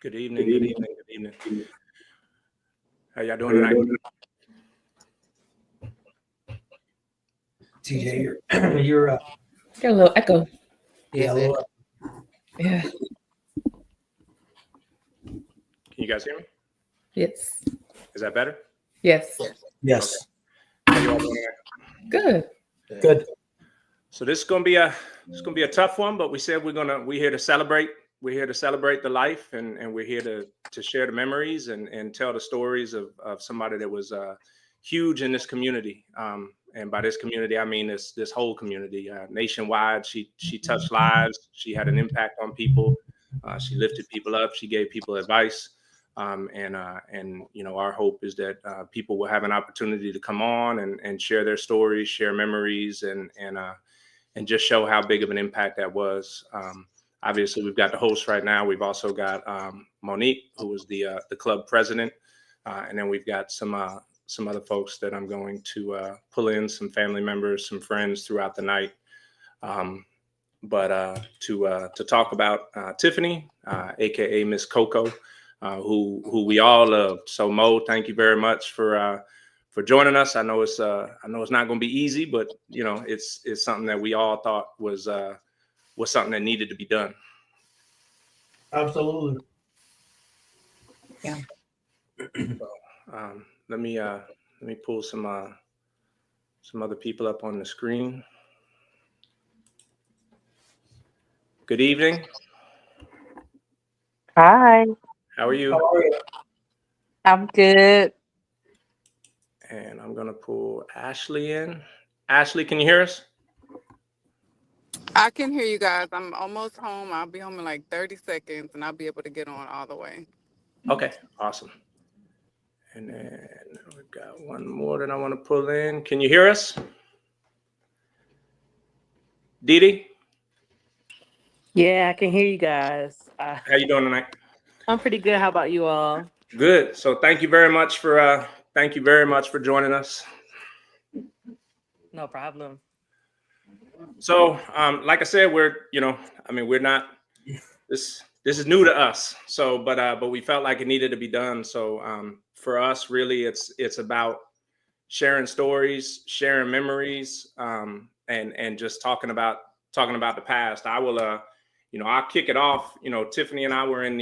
Good evening. Good evening. Good evening. How y'all doing tonight? TJ, you're Got a little echo. yeah, a little, Yeah. Can you guys hear me? Yes. Is that better? Yes. yes, How you all doing tonight? Good. good. So this is gonna be a tough one, but we said we're here to celebrate. We're here to celebrate the life, and we're here to share the memories and tell the stories of somebody that was huge in this community. And by this community, I mean this whole community nationwide. She touched lives. She had an impact on people. She lifted people up. She gave people advice. And our hope is that people will have an opportunity to come on and share their stories, share memories, and just show how big of an impact that was. Obviously, we've got the host right now. We've also got Monique, who was the club president, and then we've got some other folks that I'm going to pull in, some family members, some friends throughout the night. But to talk about Tiffiney, aka Miss Coco, who we all loved. So Mo, thank you very much for joining us. I know it's not going to be easy, but it's something that we all thought was something that needed to be done. Absolutely. Yeah. So, let me pull some other people up on the screen. Good evening. Hi, How are you? How are you? I'm good. And I'm gonna pull Ashley in. Ashley, can you hear us? I can hear you guys. I'm almost home. I'll be home in like 30 seconds and I'll be able to get on all the way. Okay, awesome. And then we've got one more that I want to pull in. Can you hear us? Dee Dee, Yeah, I can hear you guys. how you doing tonight? I'm pretty good. How about you all? Good. So thank you very much for joining us. No problem. So like I said, we're not this is new to us. So but we felt like it needed to be done. So for us, really, it's about sharing stories, sharing memories, and just talking about the past. I will I'll kick it off. Tiffiney and I were in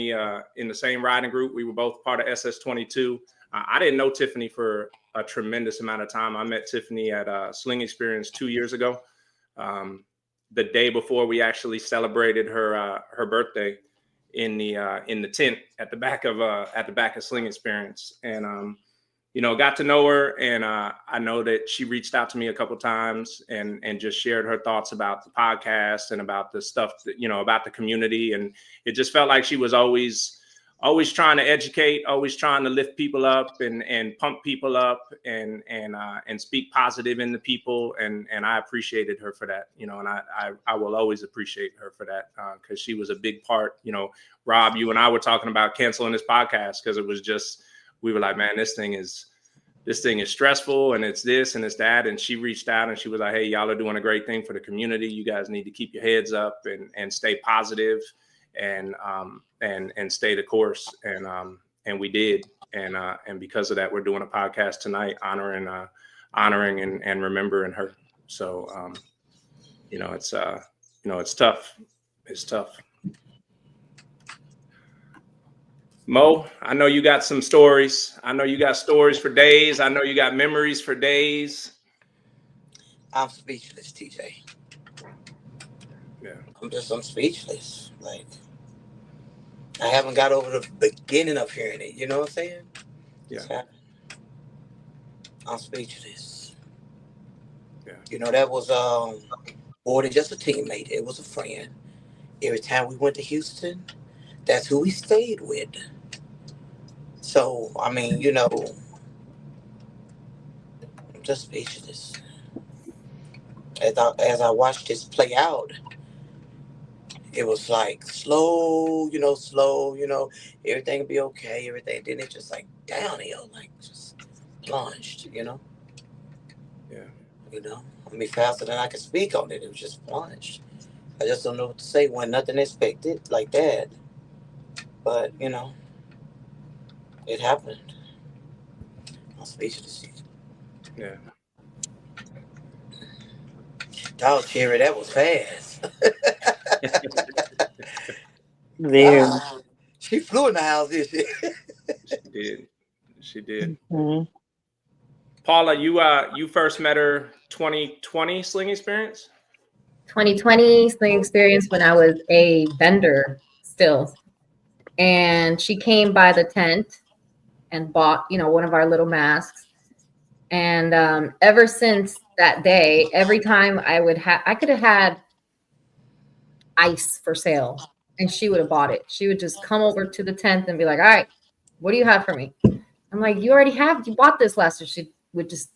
the same riding group. We were both part of SS22. I didn't know Tiffiney for a tremendous amount of time. I met Tiffiney at Sling Experience 2 years ago, the day before we actually celebrated her birthday in the tent at the back of Sling Experience, and got to know her, and I know that she reached out to me a couple times and just shared her thoughts about the podcast and about the stuff that, about the community. And it just felt like she was always trying to educate, always trying to lift people up and pump people up and speak positive into people. And I appreciated her for that, and I will always appreciate her for that, because she was a big part. Rob, you and I were talking about canceling this podcast because it was just, we were like, man, this thing is stressful, and it's this and it's that. And she reached out and she was like, hey, y'all are doing a great thing for the community. You guys need to keep your heads up and stay positive and stay the course. And we did. And because of that, we're doing a podcast tonight, honoring and remembering her. So, it's tough. It's tough. Mo, I know you got some stories. I know you got stories for days. I know you got memories for days. I'm speechless, TJ. Yeah. I'm speechless. Like, I haven't got over the beginning of hearing it. You know what I'm saying? Yeah. I'm speechless. Yeah. That was more than just a teammate. It was a friend. Every time we went to Houston, that's who we stayed with. So, I mean, I'm just speechless. As I watched this play out, it was like slow, everything will be okay, everything. Then it just like downhill, like just plunged, Yeah. I mean, faster than I could speak on it. It was just plunged. I just don't know what to say when nothing expected like that. But it happened. I'm speechless. Yeah. Dog Cherry, that was fast. Very. Ah, she flew in the house, did she? She did. She did. Mhm. Paula, you first met her 2020 sling experience? 2020 sling experience when I was a vendor still. And she came by the tent and bought, one of our little masks. And ever since that day, every time I could have had ice for sale and she would have bought it. She would just come over to the tent and be like, all right, what do you have for me? I'm like, you bought this last year. She would just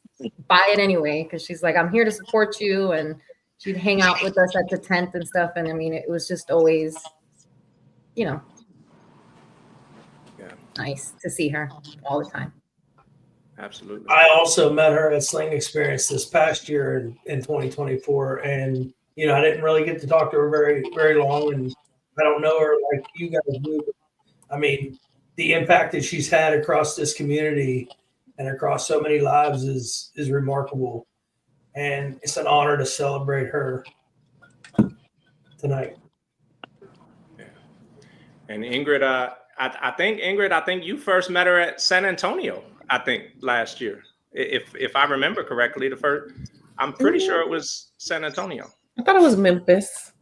buy it anyway because she's like, I'm here to support you. And she'd hang out with us at the tent and stuff. And I mean, it was just always, Yeah. nice to see her all the time. Absolutely. I also met her at Sling Experience this past year in 2024, and I didn't really get to talk to her very, very long, and I don't know her like you guys do. I mean, the impact that she's had across this community and across so many lives is remarkable, and it's an honor to celebrate her tonight. Yeah. And Ingrid, I think you first met her at San Antonio, I think last year. If I remember correctly, I'm pretty sure it was San Antonio. I thought it was Memphis.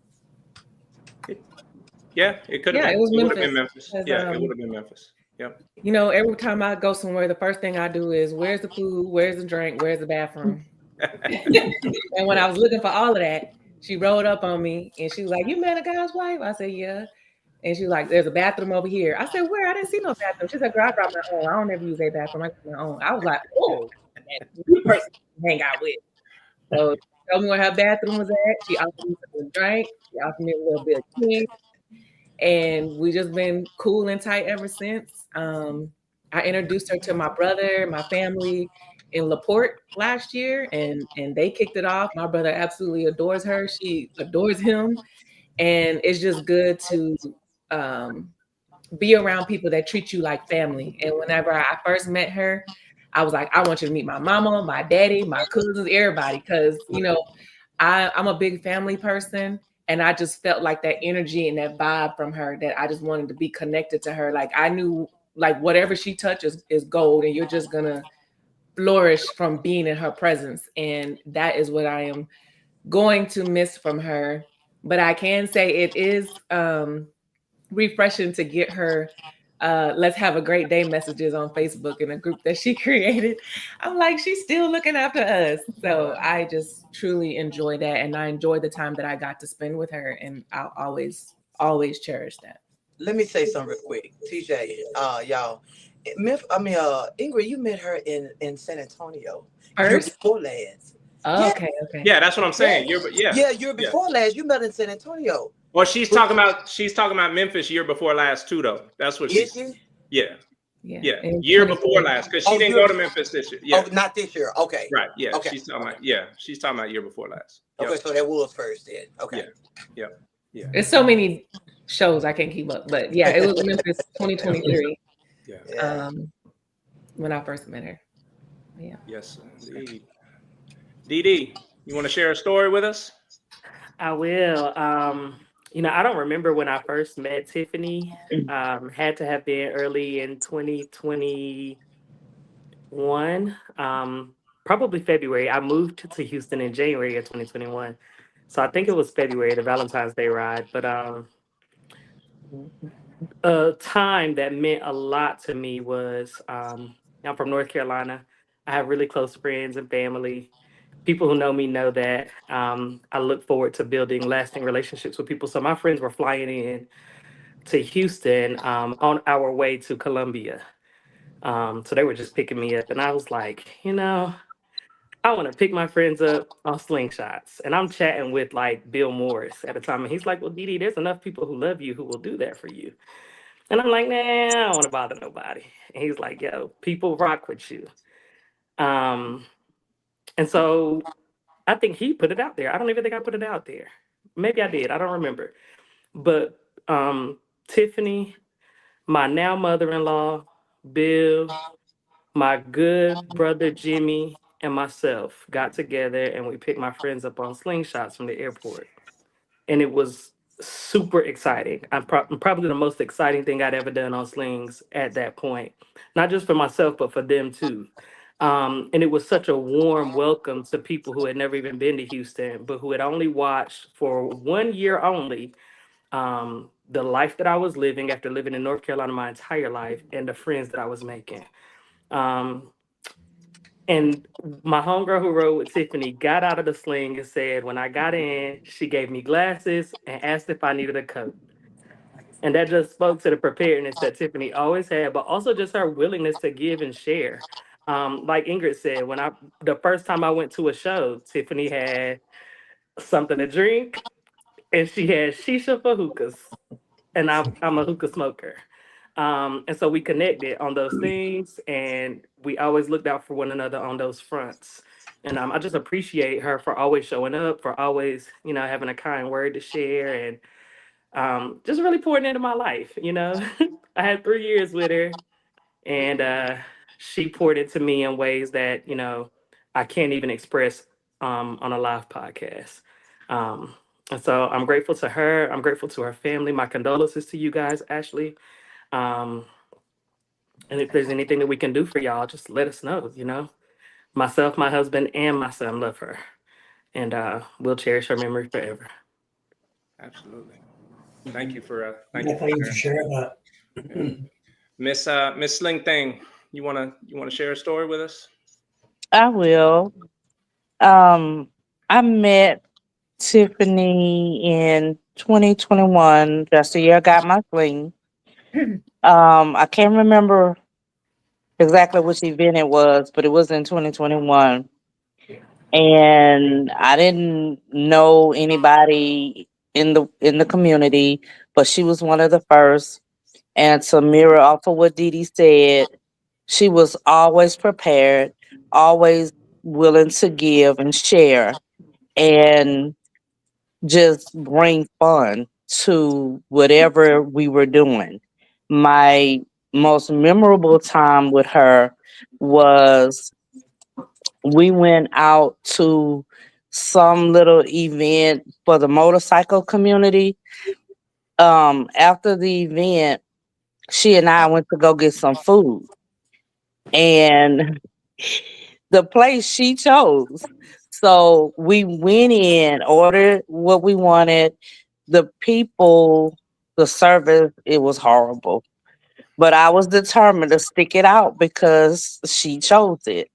Yeah, it could have Yeah, been. it was would have been Memphis. Memphis. Yeah, it would have been Memphis. Yep. Every time I go somewhere, the first thing I do is, where's the food? Where's the drink? Where's the bathroom? And when I was looking for all of that, she rolled up on me and she was like, you met a guy's wife? I said, yeah. And she was like, there's a bathroom over here. I said, where? I didn't see no bathroom. She said, girl, I brought my own. I don't ever use a bathroom. I got my own. I was like, oh, that's a new person to hang out with. So she told me where her bathroom was at. She offered me some drink. She offered me a little bit of tea. And we just been cool and tight ever since. I introduced her to my brother, my family in LaPorte last year, and they kicked it off. My brother absolutely adores her. She adores him. And it's just good to be around people that treat you like family. And whenever I first met her, I was like, I want you to meet my mama, my daddy, my cousins, everybody. Because, I'm a big family person. And I just felt like that energy and that vibe from her that I just wanted to be connected to her. Like I knew, like whatever she touches is gold, and you're just gonna flourish from being in her presence. And that is what I am going to miss from her. But I can say it is refreshing to get her let's have a great day messages on Facebook in a group that she created. I'm like, she's still looking after us. So I just truly enjoy that. And I enjoy the time that I got to spend with her. And I'll always cherish that. Let me say something real quick. TJ, y'all. Ingrid, you met her in San Antonio. Year First? before last. Oh, okay. Yeah, that's what I'm saying. Year before last. You met in San Antonio. Well, she's talking about Memphis year before last too, though. That's what she's. Yeah. Year before last, because she didn't go to Memphis this year. Yeah. Oh, not this year. Okay. Right. Yeah. Okay. She's talking about year before last. Yep. Okay, so that was first then. Okay. Yeah. There's so many shows I can't keep up, but yeah, it was Memphis 2023. Yeah. When I first met her. Yeah. Yes, indeed. Dee, you want to share a story with us? I will. I don't remember when I first met Tiffiney. Had to have been early in 2021. Probably February. I moved to Houston in January of 2021. So I think it was February, the Valentine's Day ride. But a time that meant a lot to me was I'm from North Carolina. I have really close friends and family. People who know me know that I look forward to building lasting relationships with people. So my friends were flying in to Houston on our way to Columbia. So they were just picking me up. And I was like, I want to pick my friends up on Slingshots. And I'm chatting with like Bill Morris at the time. And he's like, well, Dee, there's enough people who love you who will do that for you. And I'm like, nah, I don't want to bother nobody. And he's like, yo, people rock with you. And so I think he put it out there. I don't even think I put it out there. Maybe I did. I don't remember. But Tiffiney my now mother-in-law, Bill, my good brother Jimmy, and myself got together and we picked my friends up on slingshots from the airport. And it was super exciting. Probably the most exciting thing I'd ever done on slings at that point, not just for myself, but for them too. And it was such a warm welcome to people who had never even been to Houston, but who had only watched for 1 year only the life that I was living after living in North Carolina my entire life and the friends that I was making. Um, and my homegirl who rode with Tiffany got out of the sling and said, when I got in, she gave me glasses and asked if I needed a coat. And that just spoke to the preparedness that Tiffany always had, but also just her willingness to give and share. Like Ingrid said, the first time I went to a show, Tiffany had something to drink and she had shisha for hookahs. And I'm a hookah smoker. And so we connected on those things and we always looked out for one another on those fronts. And I just appreciate her for always showing up, for always, having a kind word to share and just really pouring into my life. I had 3 years with her and she poured into me in ways that, I can't even express on a live podcast. Um, and so I'm grateful to her. I'm grateful to her family. My condolences to you guys, Ashley. Um, and if there's anything that we can do for y'all, just let us know. Myself, my husband, and my son love her. And we'll cherish her memory forever. Absolutely. Thank you for Thank you for sharing that. Yeah. Miss Sling Thing, you wanna share a story with us? I will. I met Tiffany in 2021. That's the year I got my sling. I can't remember exactly which event it was, but it was in 2021. And I didn't know anybody in the community, but she was one of the first. And to mirror off of what Dee Dee said, she was always prepared, always willing to give and share, and just bring fun to whatever we were doing. My most memorable time with her was we went out to some little event for the motorcycle community. After the event, she and I went to go get some food. And the place she chose. So we went in, ordered what we wanted. The people, the service, it was horrible. But I was determined to stick it out because she chose it.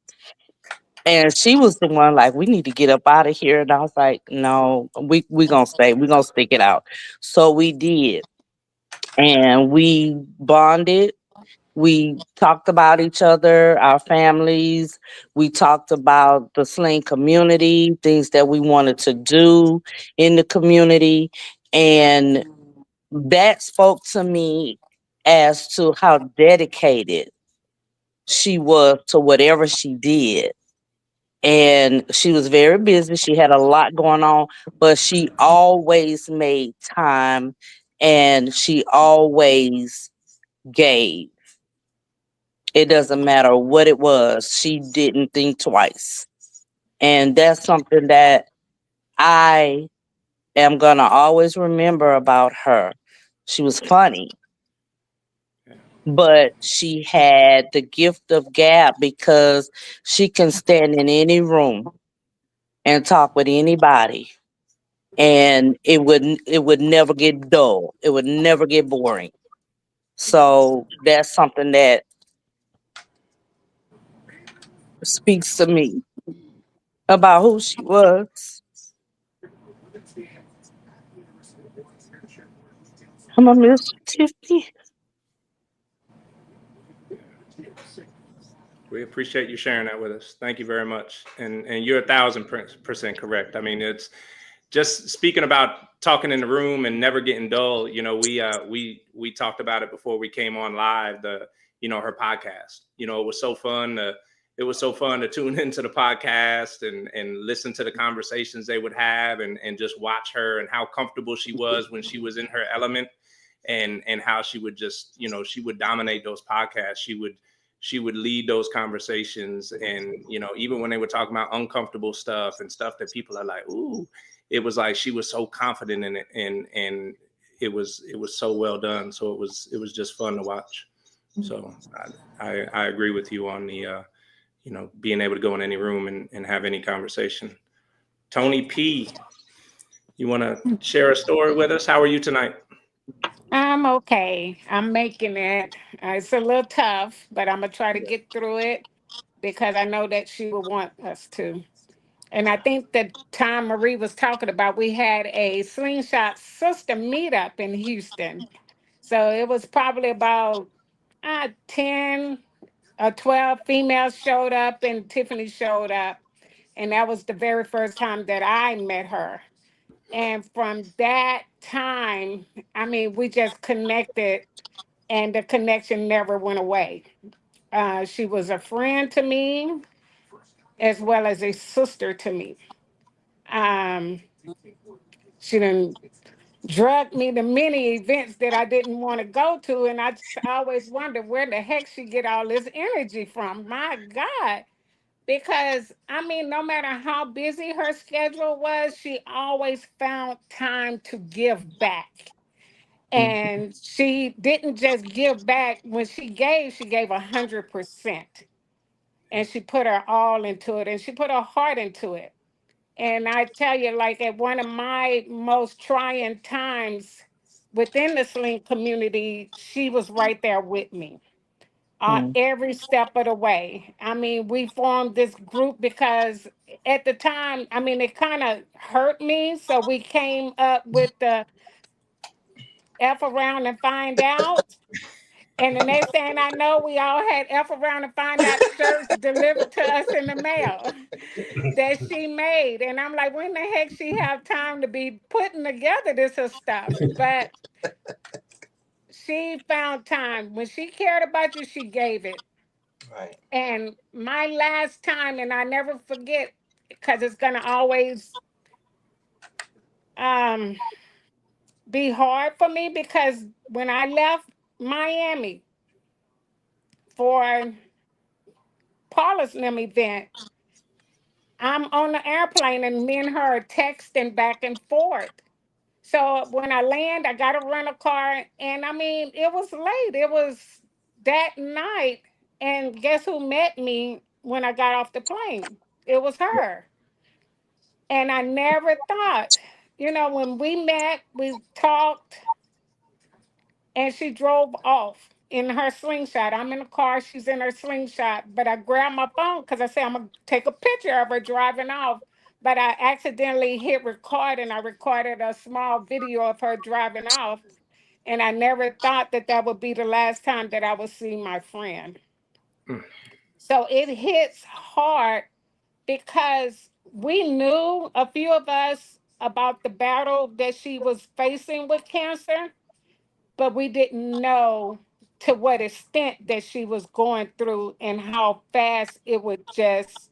And she was the one like, we need to get up out of here. And I was like, no, we gonna stay. We gonna stick it out. So we did. And we bonded. We talked about each other, our families. We talked about the sling community, things that we wanted to do in the community. And that spoke to me as to how dedicated she was to whatever she did. And she was very busy. She had a lot going on, but she always made time and she always gave. It doesn't matter what it was. She didn't think twice. And that's something that I am going to always remember about her. She was funny, but she had the gift of gab because she can stand in any room and talk with anybody and it would never get dull. It would never get boring. So that's something that speaks to me about who she was. I'm gonna miss you, Tiffany. We appreciate you sharing that with us. Thank you very much. And you're 1,000% correct. I mean, it's just speaking about talking in the room and never getting dull. We talked about it before we came on live. Her podcast. It was so fun. It was so fun to tune into the podcast and listen to the conversations they would have and just watch her and how comfortable she was when she was in her element. and how she would just, you know, she would dominate those podcasts. She would lead those conversations, and you know, even when they were talking about uncomfortable stuff and stuff that people are like, ooh, it was like she was so confident in it, and it was so well done. So it was just fun to watch. So I agree with you on the you know, being able to go in any room and have any conversation. Tony P, you want to share a story with us? How are you tonight? I'm okay. I'm making it. It's a little tough, but I'm gonna try to get through it because I know that she will want us to. And I think the time Marie was talking about, we had a Slingshot sister meetup in Houston. So it was probably about 10 or 12 females showed up, and Tiffany showed up. And that was the very first time that I met her. And from that time, I mean, we just connected, and the connection never went away. She was a friend to me as well as a sister to me. Um, she done drugged me to many events that I didn't want to go to, and I just always wondered where the heck she get all this energy from. My God. Because I mean, no matter how busy her schedule was, she always found time to give back. And she didn't just give back. When she gave 100%. And she put her all into it, and she put her heart into it. And I tell you, like at one of my most trying times within the Sling community, she was right there with me Mm. every step of the way. I mean, we formed this group because at the time, I mean, it kind of hurt me. So we came up with the F around and find out. And the next thing I know, we all had F around and find out shirts delivered to us in the mail that she made. And I'm like, when the heck she have time to be putting together this her stuff? But she found time. When she cared about you, she gave it. Right. And my last time, and I never forget, because it's gonna always um, be hard for me, because when I left Miami for Paula's Lim event, I'm on the airplane and me and her are texting back and forth. So when I land, I got to rent a car, and I mean, it was late. It was that night, and guess who met me when I got off the plane? It was her. And I never thought, you know, when we met, we talked, and she drove off in her slingshot. I'm in the car, she's in her slingshot. But I grabbed my phone because I said, I'm going to take a picture of her driving off. But I accidentally hit record, and I recorded a small video of her driving off. And I never thought that that would be the last time that I would see my friend. Mm. So it hits hard because we knew, a few of us, about the battle that she was facing with cancer, but we didn't know to what extent that she was going through and how fast it would just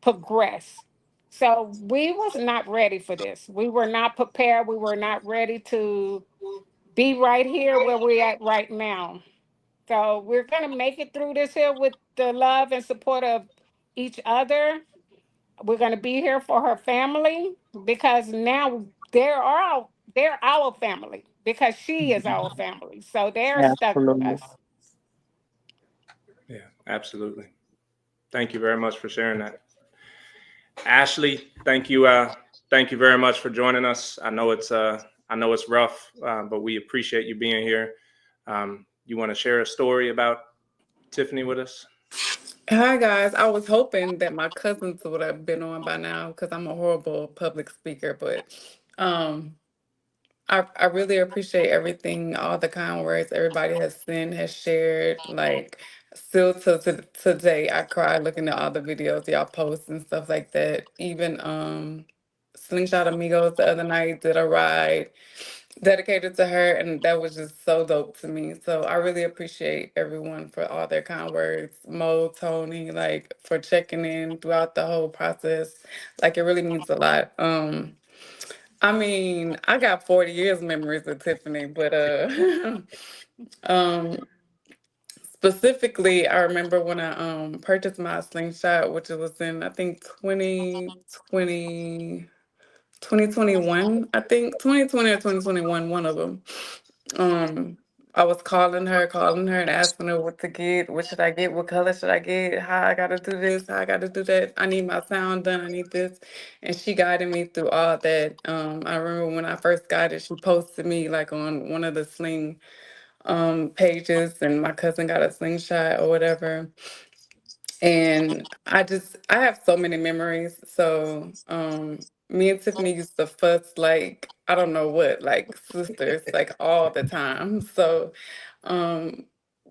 progress. So we was not ready for this. We were not prepared. We were not ready to be right here where we're at right now. So we're gonna make it through this here with the love and support of each other. We're going to be here for her family, because now they're our family, because she is our family. So they're stuck with Absolutely. us. Yeah, absolutely. Thank you very much for sharing that. Ashley, thank you. Thank you very much for joining us. I know it's rough, but we appreciate you being here. You want to share a story about Tiffiney with us? Hi guys. I was hoping that my cousins would have been on by now because I'm a horrible public speaker, but um I really appreciate everything, all the kind words everybody has sent, has shared. Like, still to today, I cry looking at all the videos y'all post and stuff like that. Even Slingshot Amigos the other night did a ride dedicated to her, and that was just so dope to me. So I really appreciate everyone for all their kind words. Mo, Tony, like, for checking in throughout the whole process. Like, it really means a lot. I mean, I got 40 years memories of Tiffany, but um specifically I remember when I purchased my slingshot, which was in I think 2021, I think 2020 or 2021, one of them. Um, I was calling her and asking her what to get, what should I get, what color should I get, how I gotta do this, how I gotta do that. I need my sound done, I need this. And she guided me through all that. I remember when I first got it, she posted me like on one of the sling pages, and my cousin got a slingshot or whatever. And I have so many memories. So me and Tiffany used to fuss like I don't know what, like sisters, like all the time. So um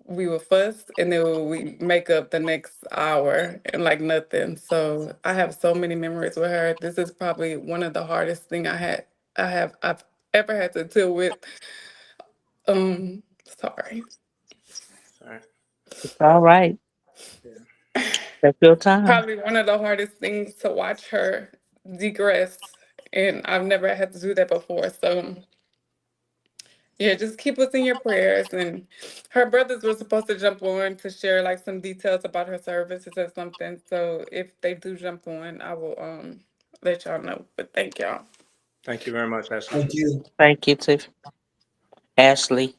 we would fuss and then we make up the next hour and like nothing. So I have so many memories with her. This is probably one of the hardest thing I've ever had to deal with. Sorry. Sorry. It's all right. Yeah. Take your time. Probably one of the hardest things to watch her digress. And I've never had to do that before. So yeah, just keep us in your prayers. And her brothers were supposed to jump on to share like some details about her services or something. So if they do jump on, I will let y'all know. But thank y'all. Thank you very much, Ashley. Thank you. Thank you, Tiff. Ashley.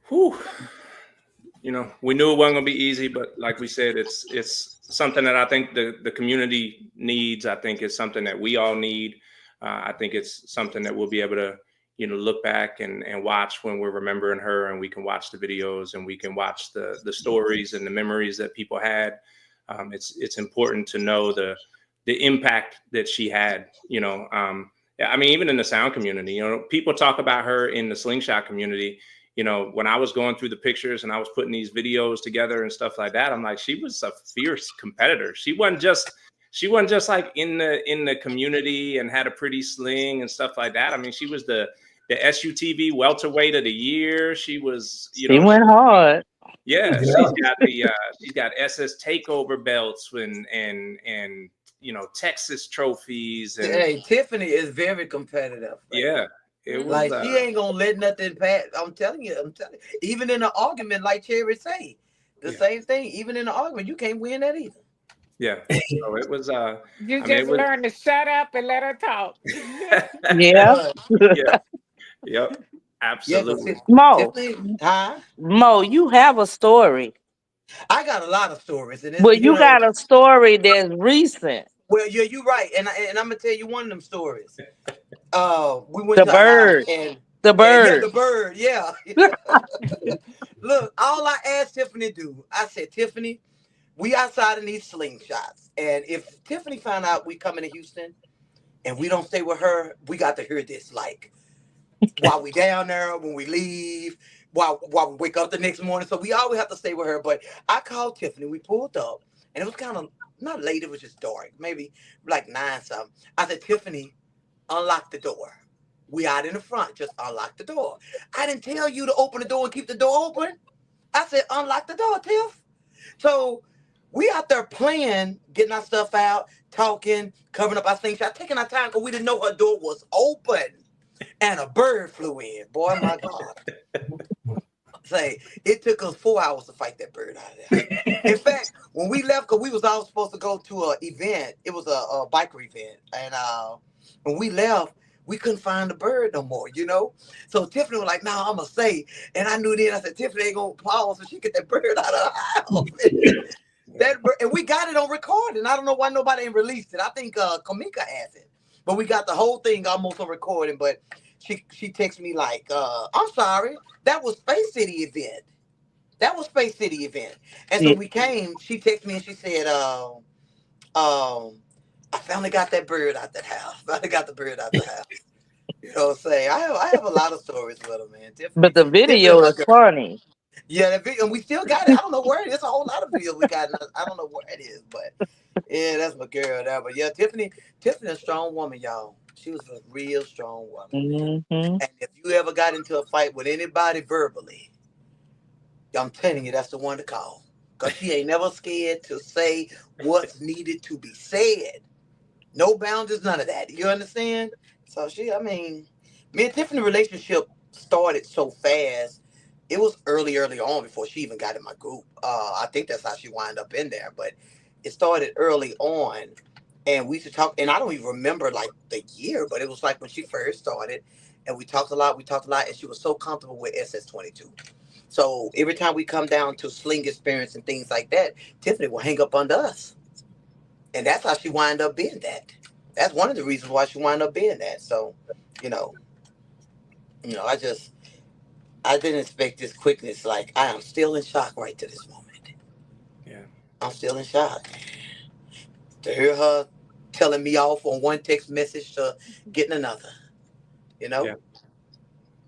Whew. You know, we knew it wasn't gonna be easy, but like we said, it's something that I think the community needs. I think it's something that we all need. I think it's something that we'll be able to, you know, look back and watch when we're remembering her, and we can watch the videos and we can watch the stories and the memories that people had. It's important to know the impact that she had. You know, I mean, even in the sound community, you know, people talk about her in the Slingshot community. You know, when I was going through the pictures and I was putting these videos together and stuff like that, I'm like, she was a fierce competitor. She wasn't just like in the community and had a pretty sling and stuff like that. I mean, she was the SUTV welterweight of the year. She was, you She know, went hard. yeah, Yeah. she's got SS takeover belts and you know, Texas trophies and Hey, Tiffany is very competitive. yeah, it was Like she ain't gonna let nothing pass. I'm telling you. Even in an argument, like Cherry say, the Yeah. same thing. Even in an argument, you can't win that either. yeah. So it was You I mean, just it was learn to shut up and let her talk. Yeah. But yeah, yep, yeah, because absolutely. Mo. Tiffany, huh? Mo, you have a story. I got a lot of stories, and it's But you got a story that's recent. well, yeah, you're right, and I'm gonna tell you one of them stories. We went The to a house, bird. and The yeah, bird. the bird, yeah. Look, all I asked Tiffany to do, I said, Tiffany, we outside in these slingshots, and if Tiffany found out we coming to Houston and we don't stay with her, we got to hear this like while we down there, when we leave, while we wake up the next morning. So we always have to stay with her. But I called Tiffany. We pulled up, and it was kind of not late. It was just dark, maybe like 9 something. I said, Tiffany, unlock the door. We out in the front. Just unlock the door. I didn't tell you to open the door and keep the door open. I said, unlock the door, Tiff. So we out there playing, getting our stuff out, talking, covering up our slingshot, taking our time because we didn't know her door was open. And a bird flew in. Boy, my God. Say, it took us 4 hours to fight that bird out of there. In fact, when we left, because we was all supposed to go to an event, it was a biker event. And when we left, we couldn't find the bird no more, you know? So Tiffany was like, no, I'm going to stay. And I knew then, I said, Tiffany ain't going to pause so she get that bird out of her house. That bird, and we got it on recording. I don't know why nobody ain't released it. I think Kamika has it. But we got the whole thing almost on recording. But she texted me like, I'm sorry, that was Space City event. That was Space City event. And so Yeah. we came, she texted me and she said, I finally got that bird out that house. Finally got the bird out the house. You know what I'm saying? I have a lot of stories with her, man. But the Tiffany video my is girl. funny. Yeah, that video, and we still got it. I don't know where it is. There's a whole lot of videos we got. I don't know where it is, but yeah, that's my girl there. But yeah, Tiffany a strong woman, y'all. She was a real strong woman. Hmm. And if you ever got into a fight with anybody verbally, I'm telling you, that's the one to call. Because she ain't never scared to say what's needed to be said. No boundaries, none of that. You understand? So I mean, me and Tiffany relationship started so fast. It was early on before she even got in my group. I think that's how she wound up in there. But it started early on, and we used to talk. And I don't even remember like the year, but it was like when she first started, and we talked a lot. And she was so comfortable with SS22. So every time we come down to sling experience and things like that, Tiffany will hang up under us, and that's how she wound up being that. That's one of the reasons why she wound up being that. So, you know, I didn't expect this quickness. Like I am still in shock right to this moment. Yeah. I'm still in shock to hear her telling me off on one text message to getting another. You know. Yeah.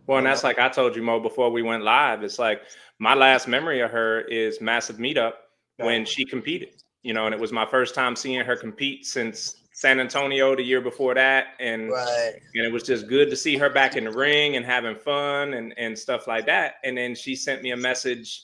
Well, and You that's know? like I told you, Mo, before we went live. It's like my last memory of her is Massive Meetup when Right. she competed, and it was my first time seeing her compete since San Antonio the year before that. And Right. it was just good to see her back in the ring and having fun and stuff like that. And then she sent me a message,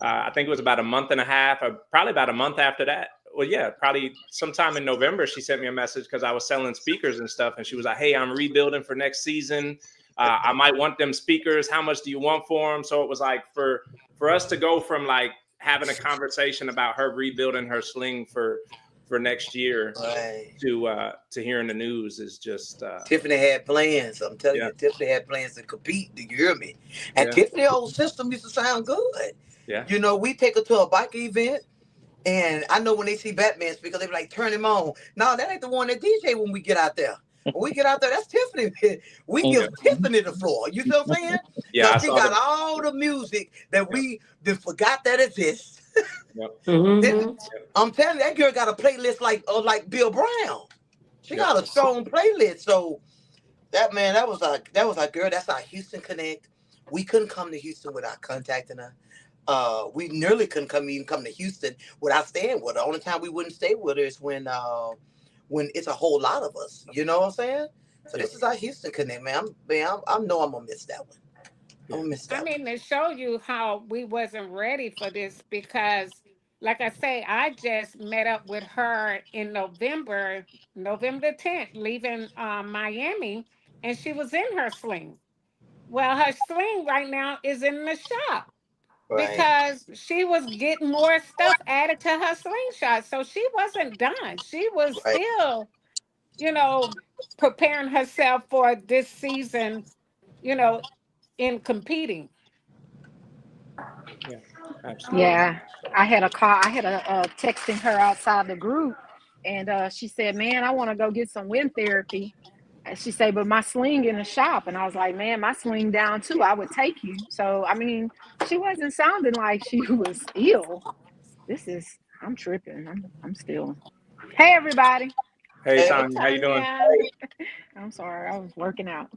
I think it was about a month and a half, or probably about a month after that. Well, yeah, probably sometime in November, she sent me a message because I was selling speakers and stuff. And she was like, hey, I'm rebuilding for next season. I might want them speakers. How much do you want for them? So it was like for us to go from like having a conversation about her rebuilding her sling for next year Right. to hearing the news is just Tiffany had plans. I'm telling yeah. you, Tiffany had plans to compete. Do you hear me? And Yeah. Tiffany's old system used to sound good. Yeah. You know, we take her to a bike event, and I know when they see Batman speaker, they be like, turn him on. No, that ain't the one that DJ when we get out there. When we get out there, that's Tiffany. We give Tiffany the floor. You see what I'm saying? Yeah, I Because she saw got that. all the music that we just forgot that exists. Mhm. I'm telling you, that girl got a playlist like Bill Brown. She Yep. got a strong playlist. So that was our girl. That's our Houston Connect. We couldn't come to Houston without contacting her. We nearly couldn't even come to Houston without staying with her. The only time we wouldn't stay with her is when it's a whole lot of us. You know what I'm saying? So this is our Houston Connect, man. I know I'm gonna miss that one. I'm gonna miss I that mean, to show you how we wasn't ready for this because, like I say, I just met up with her in November 10th, leaving Miami, and she was in her sling. Well, her sling right now is in the shop one. Right. because she was getting more stuff added to her slingshot. So she wasn't done. She was Right. still, you know, preparing herself for this season, you know, in competing. Yeah, absolutely. Yeah, I had a call. I had a texting her outside the group, and she said, "Man, I want to go get some wind therapy." And she said, "But my sling in the shop," and I was like, "Man, my sling down too. I would take you." So I mean, she wasn't sounding like she was ill. I'm tripping. I'm still. Hey, everybody. Hey, Hey, Hey, Tanya, how you doing? Tanya. I'm sorry. I was working out.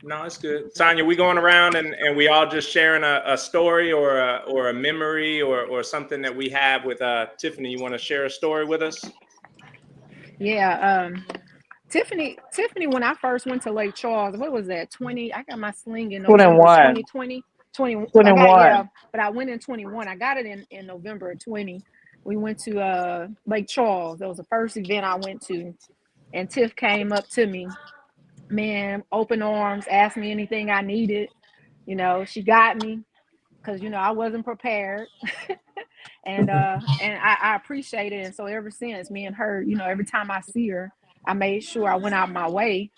No, it's good. Tanya, we going around and we all just sharing a story or a memory or something that we have with Tiffany. You want to share a story with us? Yeah. Tiffany, when I first went to Lake Charles, what was that? 20, I got my sling in November 21. 2020. 20, I got, yeah, 21. but I went in 21. I got it in November of 20. We went to Lake Charles. That was the first event I went to. And Tiff came up to me, man, open arms, asked me anything I needed. You know, she got me because, you know, I wasn't prepared. and I appreciate it. And so ever since, me and her, you know, every time I see her, I made sure I went out my way.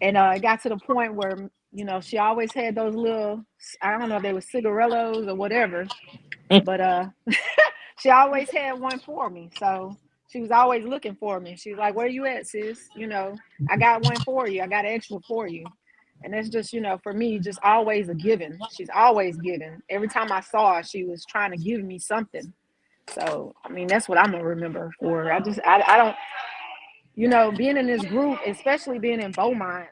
And it got to the point where, you know, she always had those little, I don't know if they were cigarillos or whatever, but she always had one for me. So she was always looking for me. She was like, "Where you at, sis? You know, I got one for you. I got extra for you." And that's just, you know, for me, just always a giving. She's always giving. Every time I saw her, she was trying to give me something. So, I mean, that's what I'm going to remember for her. I don't, you know, being in this group, especially being in Beaumont,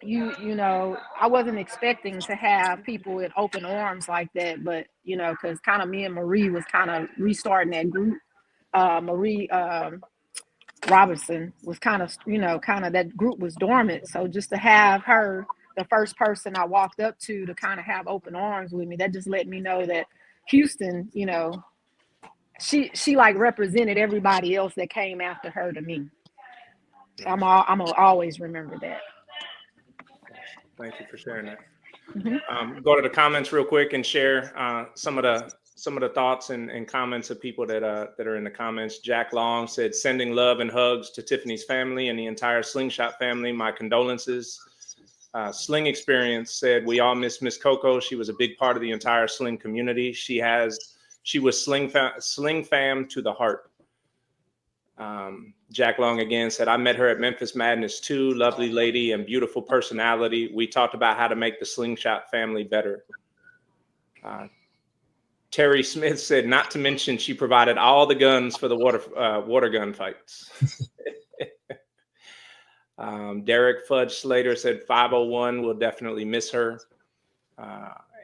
you know, I wasn't expecting to have people with open arms like that, but you know, because kind of me and Marie was kind of restarting that group. Marie Robinson was kind of, you know, kind of that group was dormant. So just to have her, the first person I walked up to kind of have open arms with me, that just let me know that Houston, you know, she like represented everybody else that came after her to me. gonna always remember that. Thank you for sharing that. Mhm. Go to the comments real quick and share some of the thoughts and comments of people that are in the comments. Jack Long said, "Sending love and hugs to Tiffany's family and the entire Slingshot family. My condolences." Sling Experience said, "We all miss Miss Coco. She was a big part of the entire Sling community. She was Sling fam to the heart." Jack Long again said, "I met her at Memphis Madness too. Lovely lady and beautiful personality. We talked about how to make the Slingshot family better." Terry Smith said, "Not to mention she provided all the guns for the water gun fights." Derek Fudge Slater said, "501 will definitely miss her."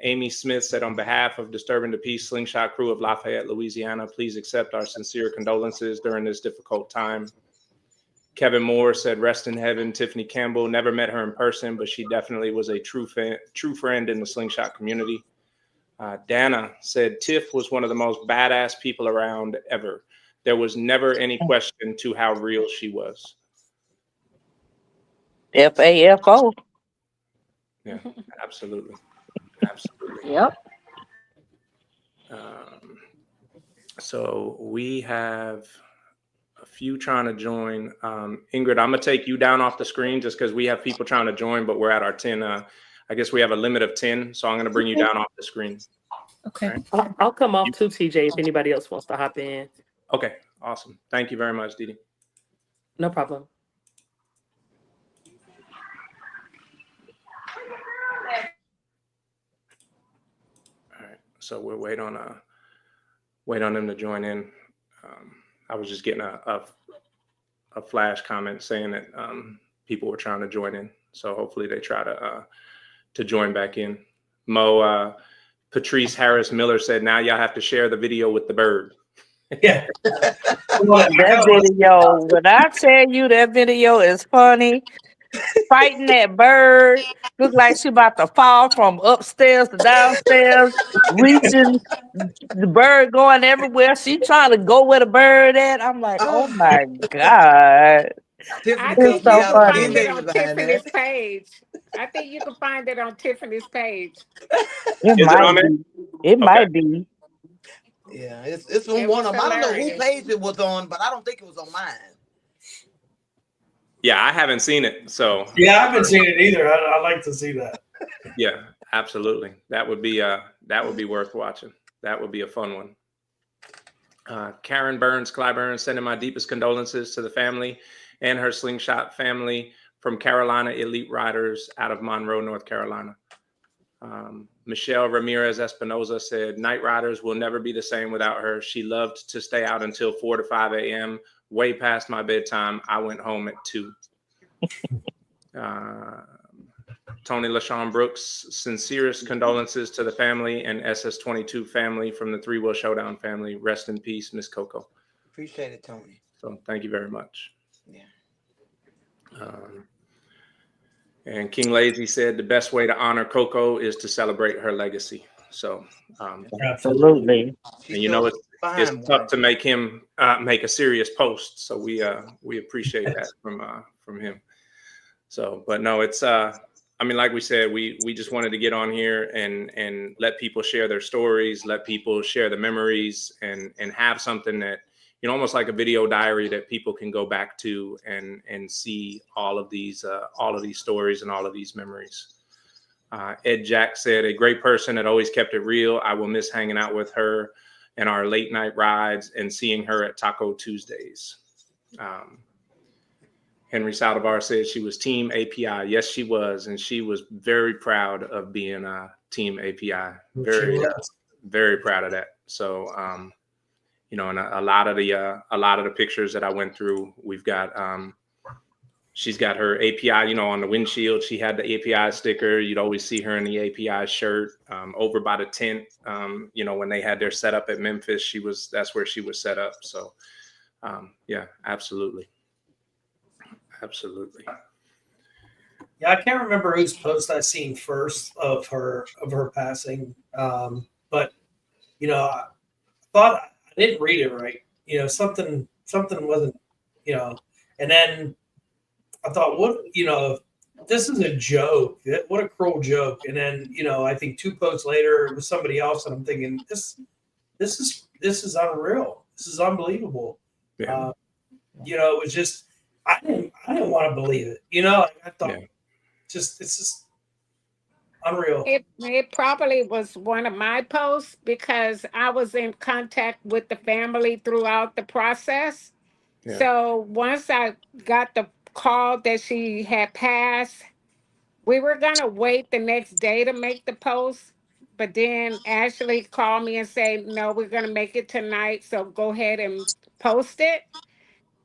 Amy Smith said, "On behalf of Disturbing the Peace Slingshot crew of Lafayette, Louisiana, please accept our sincere condolences during this difficult time." Kevin Moore said, "Rest in heaven, Tiffiney Campbell. Never met her in person, but she definitely was a true friend in the Slingshot community." Dana said, "Tiff was one of the most badass people around ever. There was never any question to how real she was." FAFO. Yeah, absolutely. Absolutely. Yep. So we have a few trying to join. Ingrid, I'm gonna take you down off the screen just because we have people trying to join, but we're at our 10. I guess we have a limit of 10, so I'm gonna bring you down off the screen. Okay. Right. I'll come off too, TJ, if anybody else wants to hop in. Okay, awesome. Thank you very much, Didi. No problem. All right, so we'll wait on them to join in. I was just getting a flash comment saying that people were trying to join in, so hopefully they try to join back in. Patrice Harris Miller said, "Now y'all have to share the video with the bird." Yeah. That video, when I tell you that video is funny, fighting that bird, look like she about to fall from upstairs to downstairs, reaching the bird going everywhere. She trying to go where the bird at. I'm like, oh my God. Tiffany I It's cussed think me you so out can find funny. it immediately on behind Tiffany's that. page. I think you can find it on Tiffany's page. It Is it on might there? be. It Okay. might be. Yeah, it's from It one was of them. I don't know who hilarious. page it was on, but I don't think it was on mine. Yeah, I haven't seen it, so Yeah, I haven't seen it either. I'd like to see that. yeah, absolutely. That would be worth watching. That would be a fun one. Karen Burns, Clyburn, sending my deepest condolences to the family and her Slingshot family from Carolina Elite Riders out of Monroe, North Carolina. Michelle Ramirez Espinoza said, "Night Riders will never be the same without her. She loved to stay out until 4 to 5 a.m., way past my bedtime. I went home at 2. Tony LaShawn Brooks, sincerest condolences to the family and SS22 family from the Three Will Showdown family. Rest in peace, Miss Coco." Appreciate it, Tony. So thank you very much. Yeah. And King Lazy said the best way to honor Coco is to celebrate her legacy. So, Absolutely. and you know, it's tough to make him make a serious post. So we appreciate that from him. So, but no, it's I mean, like we said, we just wanted to get on here and let people share their stories, let people share the memories, and have something that, you know, almost like a video diary that people can go back to and see all of these stories and all of these memories. Ed Jack said, "A great person that always kept it real. I will miss hanging out with her and our late night rides and seeing her at Taco Tuesdays." Henry Saldivar said she was Team API. Yes, she was, and she was very proud of being Team API. Very proud of that. So, you know, and a lot of the pictures that I went through, we've got, she's got her API, you know, on the windshield. She had the API sticker. You'd always see her in the API shirt. Over by the tent, you know, when they had their setup at Memphis, that's where she was set up. So, yeah, absolutely. Absolutely. Yeah, I can't remember whose post I seen first of her passing. But you know, I thought I didn't read it right. You know, something wasn't, you know, and then I thought, what, this is a joke. What a cruel joke. And then, I think 2 posts later it was somebody else, and I'm thinking, this is unreal. This is unbelievable. Yeah. It was just, I didn't want to believe it. I thought it's just unreal. It probably was one of my posts because I was in contact with the family throughout the process. Yeah. So once I got the call that she had passed, we were gonna wait the next day to make the post, but then Ashley called me and said, "No, we're gonna make it tonight. So go ahead and post it."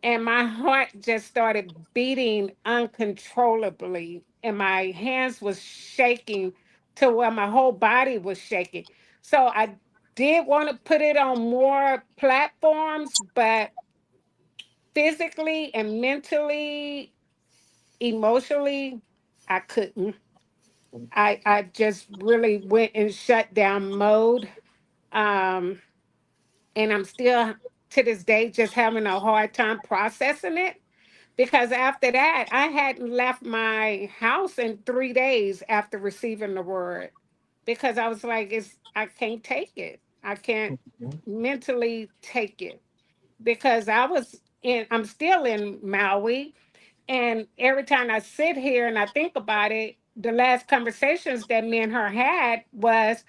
And my heart just started beating uncontrollably, and my hands was shaking to where my whole body was shaking. So I did want to put it on more platforms, but physically and mentally, emotionally, I couldn't. I just really went in shutdown mode. Um, and I'm still to this day just having a hard time processing it because after that, I hadn't left my house in 3 days after receiving the word because I was like, I can't take it. I can't mentally take it because I'm still in Maui. And every time I sit here and I think about it, the last conversations that me and her had was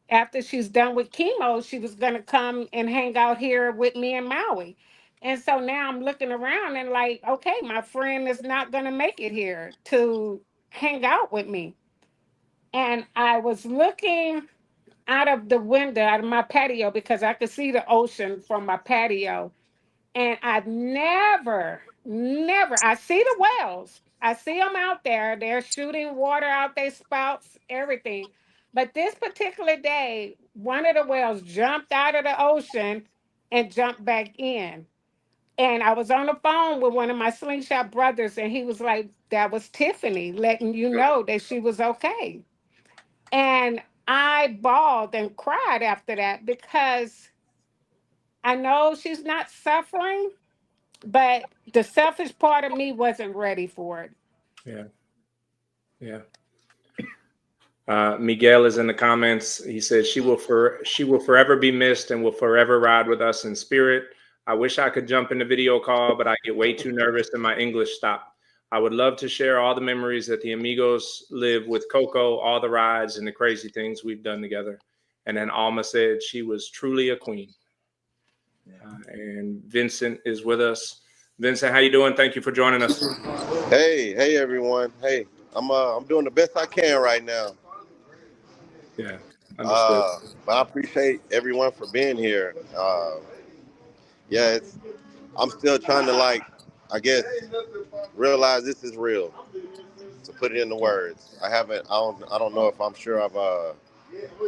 after she's done with chemo, she was going to come and hang out here with me in Maui. And so now I'm looking around and like, okay, my friend is not going to make it here to hang out with me. And I was looking out of the window, out of my patio, because I could see the ocean from my patio. And I've never, I see the whales. I see them out there. They're shooting water out their spouts, everything. But this particular day, one of the whales jumped out of the ocean and jumped back in. And I was on the phone with one of my Slingshot brothers, and he was like, that was Tiffany letting you know that she was okay. And I bawled and cried after that because I know she's not suffering, but the selfish part of me wasn't ready for it. Yeah. Yeah. Miguel is in the comments. He says she will forever be missed and will forever ride with us in spirit. I wish I could jump in the video call, but I get way too nervous and my English stopped. I would love to share all the memories that the amigos live with Coco, all the rides and the crazy things we've done together. And then Alma said she was truly a queen. And Vincent is with us. Vincent, how you doing? Thank you for joining us. Hey everyone. Hey, I'm doing the best I can right now. Yeah, understood. But I appreciate everyone for being here. I'm still trying to I guess realize this is real. To put it into words, I don't know if I'm sure I've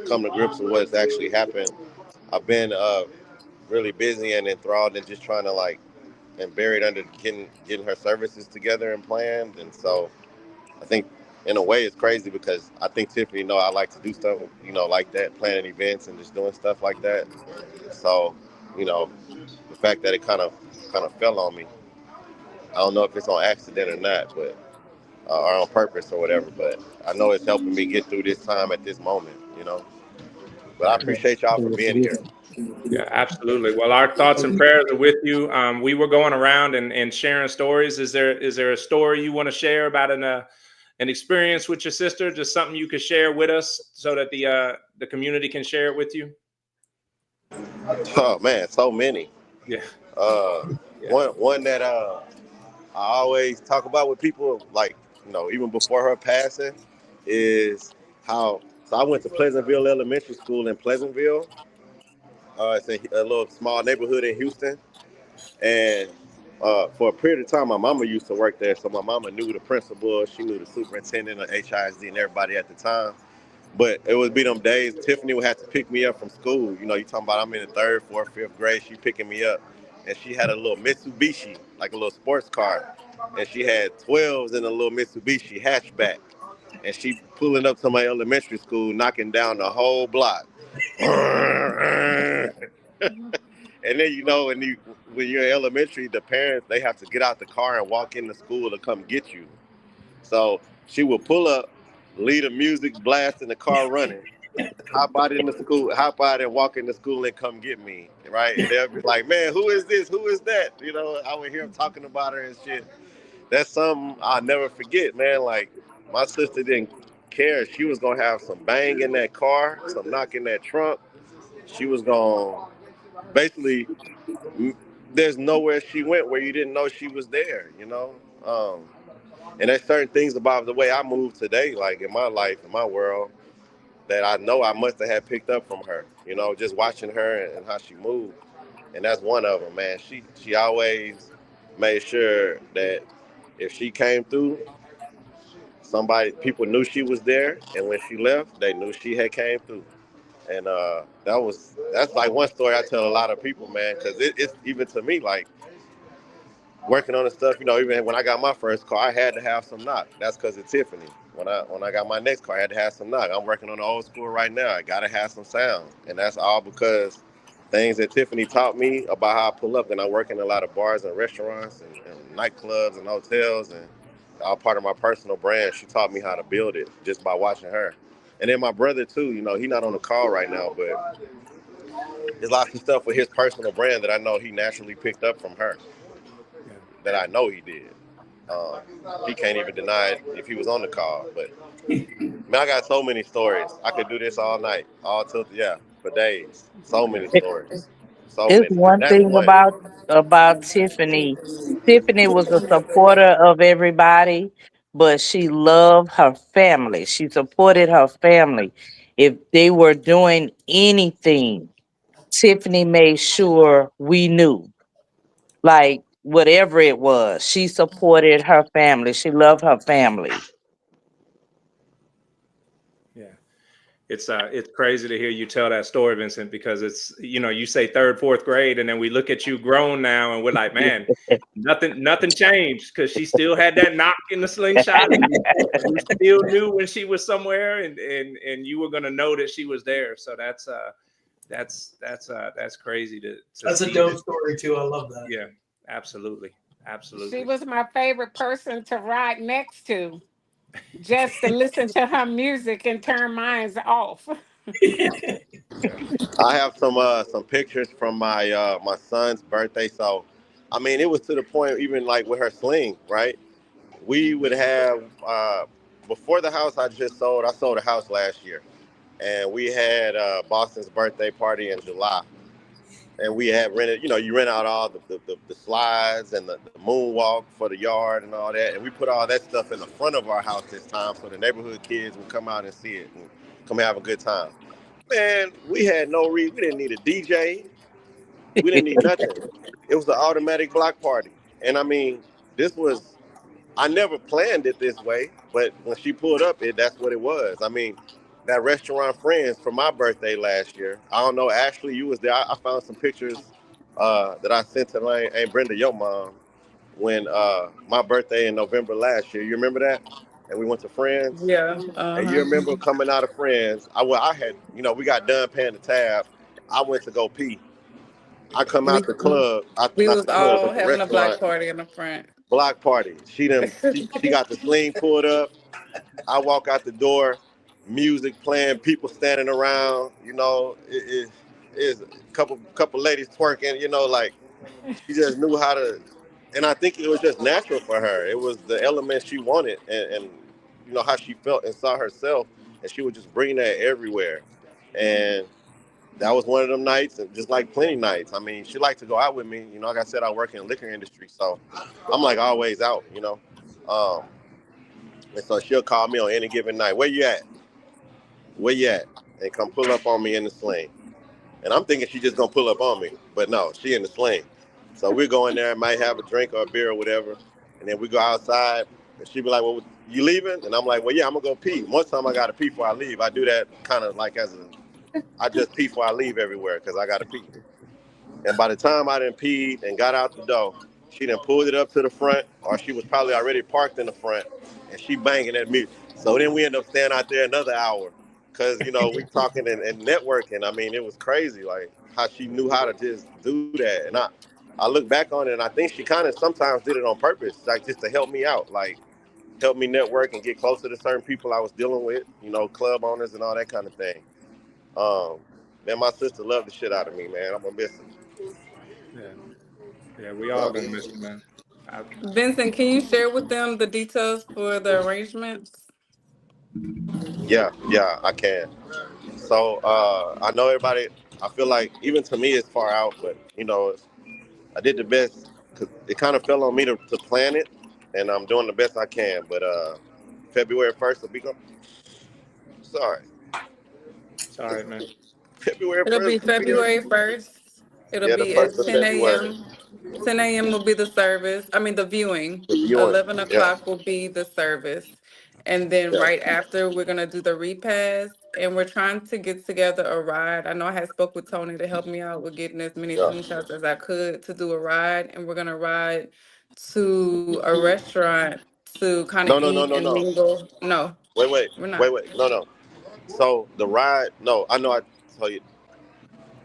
come to grips with what's actually happened. I've been really busy and enthralled and just trying to and buried under getting her services together and planned. And so I think in a way it's crazy because I think Tiffany I like to do stuff, like that, planning events and just doing stuff like that. So, the fact that it kind of fell on me, I don't know if it's on accident or not, but or on purpose or whatever, but I know it's helping me get through this time at this moment. But I appreciate y'all for being here. Yeah, absolutely. Well, our thoughts and prayers are with you. We were going around and sharing stories. Is there a story you want to share about an experience with your sister? Just something you could share with us so that the community can share it with you? Oh man, so many. Yeah. One that I always talk about with people, even before her passing, is how. So I went to Pleasantville Elementary School in Pleasantville. It's a little small neighborhood in Houston, and for a period of time, my mama used to work there. So my mama knew the principal, she knew the superintendent of HISD and everybody at the time. But it would be them days Tiffany would have to pick me up from school. You talking about I'm in the 3rd, 4th, 5th grade. She picking me up, and she had a little Mitsubishi, like a little sports car, and she had 12s in a little Mitsubishi hatchback, and she pulling up to my elementary school, knocking down the whole block. And then when you're in elementary, the parents, they have to get out the car and walk into school to come get you. So she would pull up, leave the music blast in the car running, hop out in the school, hop out and walk into school and come get me, right? And they'll be like, man, who is this? Who is that? You know, I would hear them talking about her and shit. That's something I'll never forget, man. Like, my sister didn't care. She was going to have some bang in that car, some knock in that trunk. She was going to basically, there's nowhere she went where you didn't know she was there, you know? And there's certain things about the way I move today, like in my life, in my world, that I know I must have had picked up from her, you know, just watching her and how she moved. And that's one of them, man. She always made sure that if she came through, people knew she was there, and when she left, they knew she had came through. And that's like one story I tell a lot of people, man, because it's even to me, like, working on the stuff, you know, even when I got my first car, I had to have some knock. That's because of Tiffiney. When I got my next car, I had to have some knock. I'm working on the old school right now. I gotta have some sound, and that's all because things that Tiffiney taught me about how I pull up. And I work in a lot of bars and restaurants and nightclubs and hotels, and all part of my personal brand. She taught me how to build it just by watching her. And then my brother too. You know, he's not on the call right now, but there's lots of stuff with his personal brand that I know he naturally picked up from her. That I know he did. He can't even deny it if he was on the call. But man, I got so many stories. I could do this all night, for days. So many stories. So It's many. one That's thing one. about Tiffany. Tiffany was a supporter of everybody, but she loved her family. She supported her family. If they were doing anything, Tiffany made sure we knew. Like whatever it was, she supported her family. She loved her family. Yeah. It's crazy to hear you tell that story, Vincent, because it's, you know, you say third, fourth grade, and then we look at you grown now and we're like, man, nothing changed, because she still had that knock in the slingshot, and you still knew when she was somewhere, and you were gonna know that she was there. So that's crazy to That's a see dope that. story too. I love that. Yeah, absolutely. She was my favorite person to ride next to, just to listen to her music and turn mine off. I have some pictures from my son's birthday. So, I mean, it was to the point even like with her sling, right? We would have before the house I just sold. I sold a house last year, and we had Boston's birthday party in July. And we had rented, you know, you rent out all the slides and the moonwalk for the yard and all that. And we put all that stuff in the front of our house this time so the neighborhood kids would come out and see it and come have a good time. Man, we had we didn't need a DJ. We didn't need nothing. It was an automatic block party. And I mean, I never planned it this way, but when she pulled up, that's what it was. I mean, that restaurant Friends for my birthday last year. I don't know, Ashley, you was there. I found some pictures that I sent to Aunt Brenda, your mom, when my birthday in November last year. You remember that? And we went to Friends. Yeah. And you remember coming out of Friends? I had, you know, we got done paying the tab. I went to go pee. I come We out the club, we not was the club, all but the having a black restaurant. party in the front. Block party. She got the sling pulled up. I walk out the door, music playing, people standing around. You know, it is a couple ladies twerking. You know, like she just knew how to. And I think it was just natural for her. It was the element she wanted, and you know how she felt and saw herself, and she would just bring that everywhere. And that was one of them nights, and just like plenty nights. I mean, she liked to go out with me. You know, like I said, I work in the liquor industry, so I'm like always out. You know, and so she'll call me on any given night. Where you at? Where you at? And come pull up on me in the sling. And I'm thinking she just gonna pull up on me, but no, she in the sling. So we go in there, might have a drink or a beer or whatever, and then we go outside. And she be like, "Well, you leaving?" And I'm like, "Well, yeah, I'm gonna go pee." Most time I gotta pee before I leave. I do that kind of like I just pee before I leave everywhere because I gotta pee. And by the time I done peed and got out the door, she done pulled it up to the front, or she was probably already parked in the front, and she banging at me. So then we end up staying out there another hour, because, you know, we talking and networking. I mean, it was crazy, like, how she knew how to just do that. And I look back on it, and I think she kind of sometimes did it on purpose, like just to help me out, like help me network and get closer to certain people I was dealing with, you know, club owners and all that kind of thing. Man, my sister loved the shit out of me, man. I'm gonna miss her. Yeah, we all gonna miss you, man. Vincent, can you share with them the details for the arrangements? Yeah, I can. So I know everybody. I feel like even to me it's far out, but you know, I did the best because it kind of fell on me to plan it, and I'm doing the best I can. But February 1st will be going. Sorry, Sorry, man. February It'll be 1st will be. February 1st. It'll Yeah, the be at 1st of 10 February. a.m. 10 a.m. will be the service. I mean, the viewing. The viewing. 11 Yeah, o'clock will be the service. And then yeah. right after, we're going to do the repast. And we're trying to get together a ride. I know I had spoke with Tony to help me out with getting as many Yeah. slingshots as I could to do a ride. And we're going to ride to a restaurant to kind of No, no, no, eat no, and no. mingle. No, Wait. we're not. No, no. So the ride. No, I know. I tell you.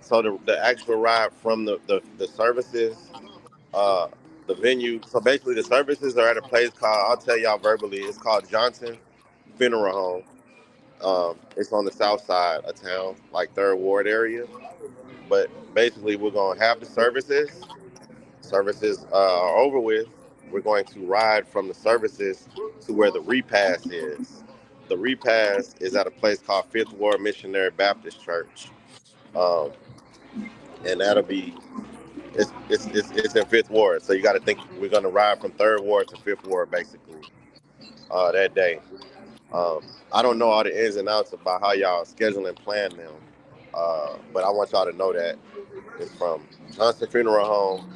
So the actual ride from the services, uh, the venue. So basically, the services are at a place called. I'll tell y'all verbally. It's called Johnson Funeral Home. It's on the south side of town, like Third Ward area. But basically, we're gonna have the services. Services are over with. We're going to ride from the services to where the repast is. The repast is at a place called Fifth Ward Missionary Baptist Church, um, and that'll be it's in Fifth Ward. So you got to think we're gonna ride from Third Ward to Fifth Ward basically that day. I don't know all the ins and outs about how y'all schedule and plan them, but I want y'all to know that it's from Johnson Funeral Home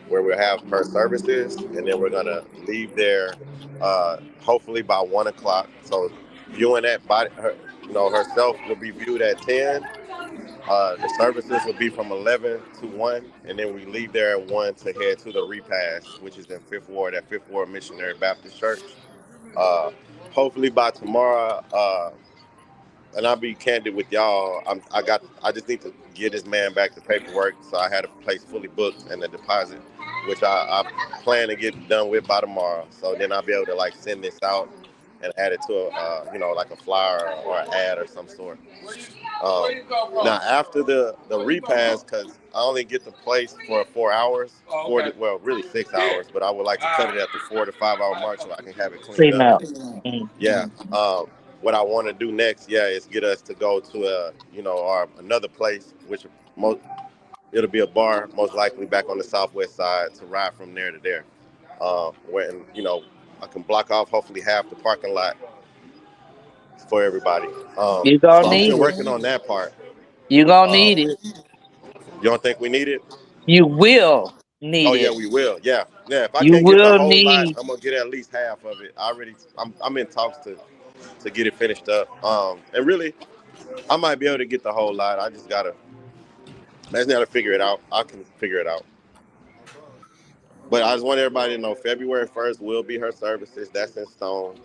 where we'll have her services, and then we're gonna leave there hopefully by 1 o'clock. So viewing that by her, you know, herself will be viewed at 10. The services will be from 11 to 1, and then we leave there at 1 to head to the repast, which is in Fifth Ward at Fifth Ward Missionary Baptist Church. Uh, Hopefully by tomorrow, and I'll be candid with y'all. I just need to get this man back the paperwork. So I had a place fully booked and the deposit, which I plan to get done with by tomorrow. So then I'll be able to like send this out and add it to a you know, like a flyer or an ad or some sort. Um, Now after the repast, because I only get the place for 4 hours, well really 6 hours, but I would like to cut it at the 4 to 5 hour mark so I can have it cleaned Clean up. up. Mm. Yeah. What I want to do next, is get us to go to another place, which it'll be a bar, most likely back on the southwest side, to ride from there to there. When I can block off hopefully half the parking lot for everybody. You So gonna I'm need still it. working on that part. You gonna Um, need it. you don't think we need it? You will Oh need yeah, it. we will. Yeah. If I You can't get the will whole lot, need. I'm gonna get at least half of it. I'm in talks to get it finished up. And really, I might be able to get the whole lot. I just gotta figure it out. I can figure it out. But I just want everybody to know February 1st will be her services. That's in stone.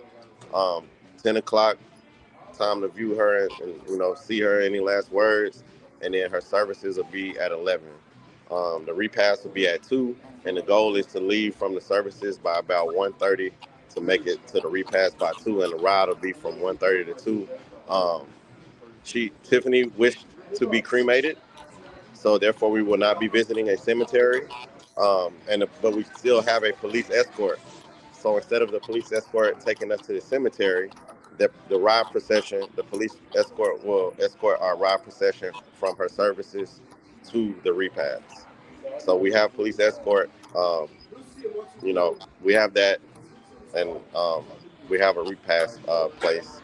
Um, 10 o'clock, time to view her and see her. Any last words? And then her services will be at 11. The repast will be at 2. And the goal is to leave from the services by about 1:30 to make it to the repast by 2. And the ride will be from 1:30 to 2. Um, Tiffany wished to be cremated. So therefore, we will not be visiting a cemetery, but we still have a police escort. So instead of the police escort taking us to the cemetery, the ride procession, the police escort will escort our ride procession from her services to the repast. So we have police escort. We have that, and we have a repast place.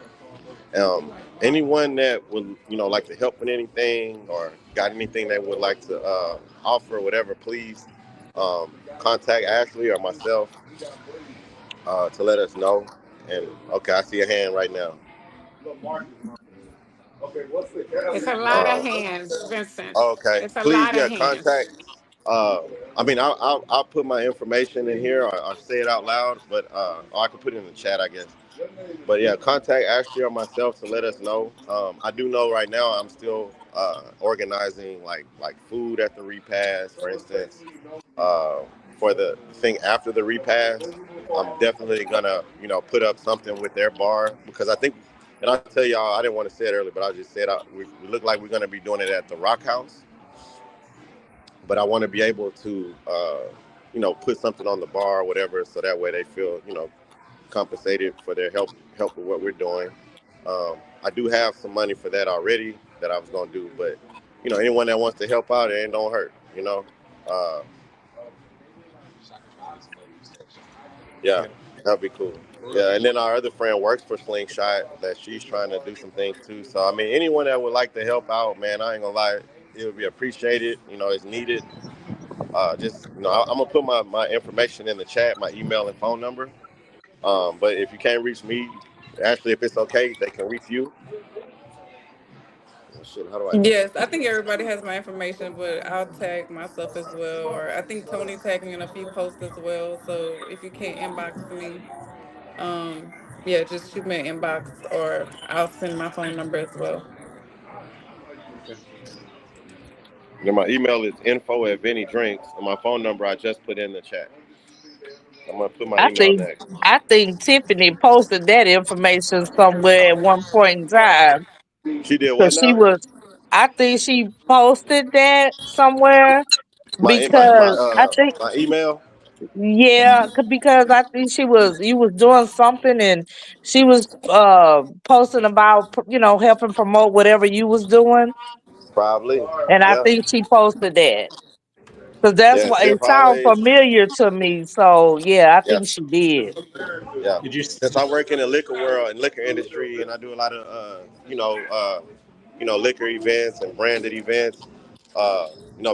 Um, Anyone that would like to help with anything or got anything they would like to offer, whatever, please contact Ashley or myself to let us know. And okay, I see a hand right now. It's a lot of Uh, hands, Vincent. okay, It's a please, lot of yeah, hands. contact. Uh, I mean, I'll put my information in here or say it out loud, but or I can put it in the chat, I guess. But yeah, contact Ashley or myself to let us know. I do know right now I'm still organizing like food at the repast, for instance. For the thing after the repast, I'm definitely gonna put up something with their bar, because I think, and I'll tell y'all, I didn't want to say it earlier, but I just said we look like we're gonna be doing it at the Rock House, but I want to be able to put something on the bar or whatever, so that way they feel compensated for their help with what we're doing. I do have some money for that already that I was gonna do, but anyone that wants to help out, it ain't don't hurt. Yeah, that'd be cool. Yeah, and then our other friend works for Slingshot, that she's trying to do some things too. So I mean, anyone that would like to help out, man, I ain't gonna lie, it would be appreciated. It's needed. I'm gonna put my information in the chat, my email and phone number. But if you can't reach me, actually, if it's okay, they can reach you. Oh, shit, how do I? Yes, I think everybody has my information, but I'll tag myself as well. Or I think Tony tagged me in a few posts as well. So if you can't inbox me, yeah, just shoot me an inbox, or I'll send my phone number as well. Yeah, my email is info@VinnyDrinks, and my phone number I just put in the chat. I'm gonna put my email next. I think Tiffany posted that information somewhere at one point in time. She did what Because now? I think she posted that somewhere My because I think, my email. yeah, because I think you was doing something and she was posting about, helping promote whatever you was doing. Probably. And I Yeah. think she posted that. Because that's Yeah. why Tiff it sounds always. familiar to me. So yeah, I Yeah. think she did. Yeah. Did you? Since I work in the liquor world and liquor industry, and I do a lot of liquor events and branded events.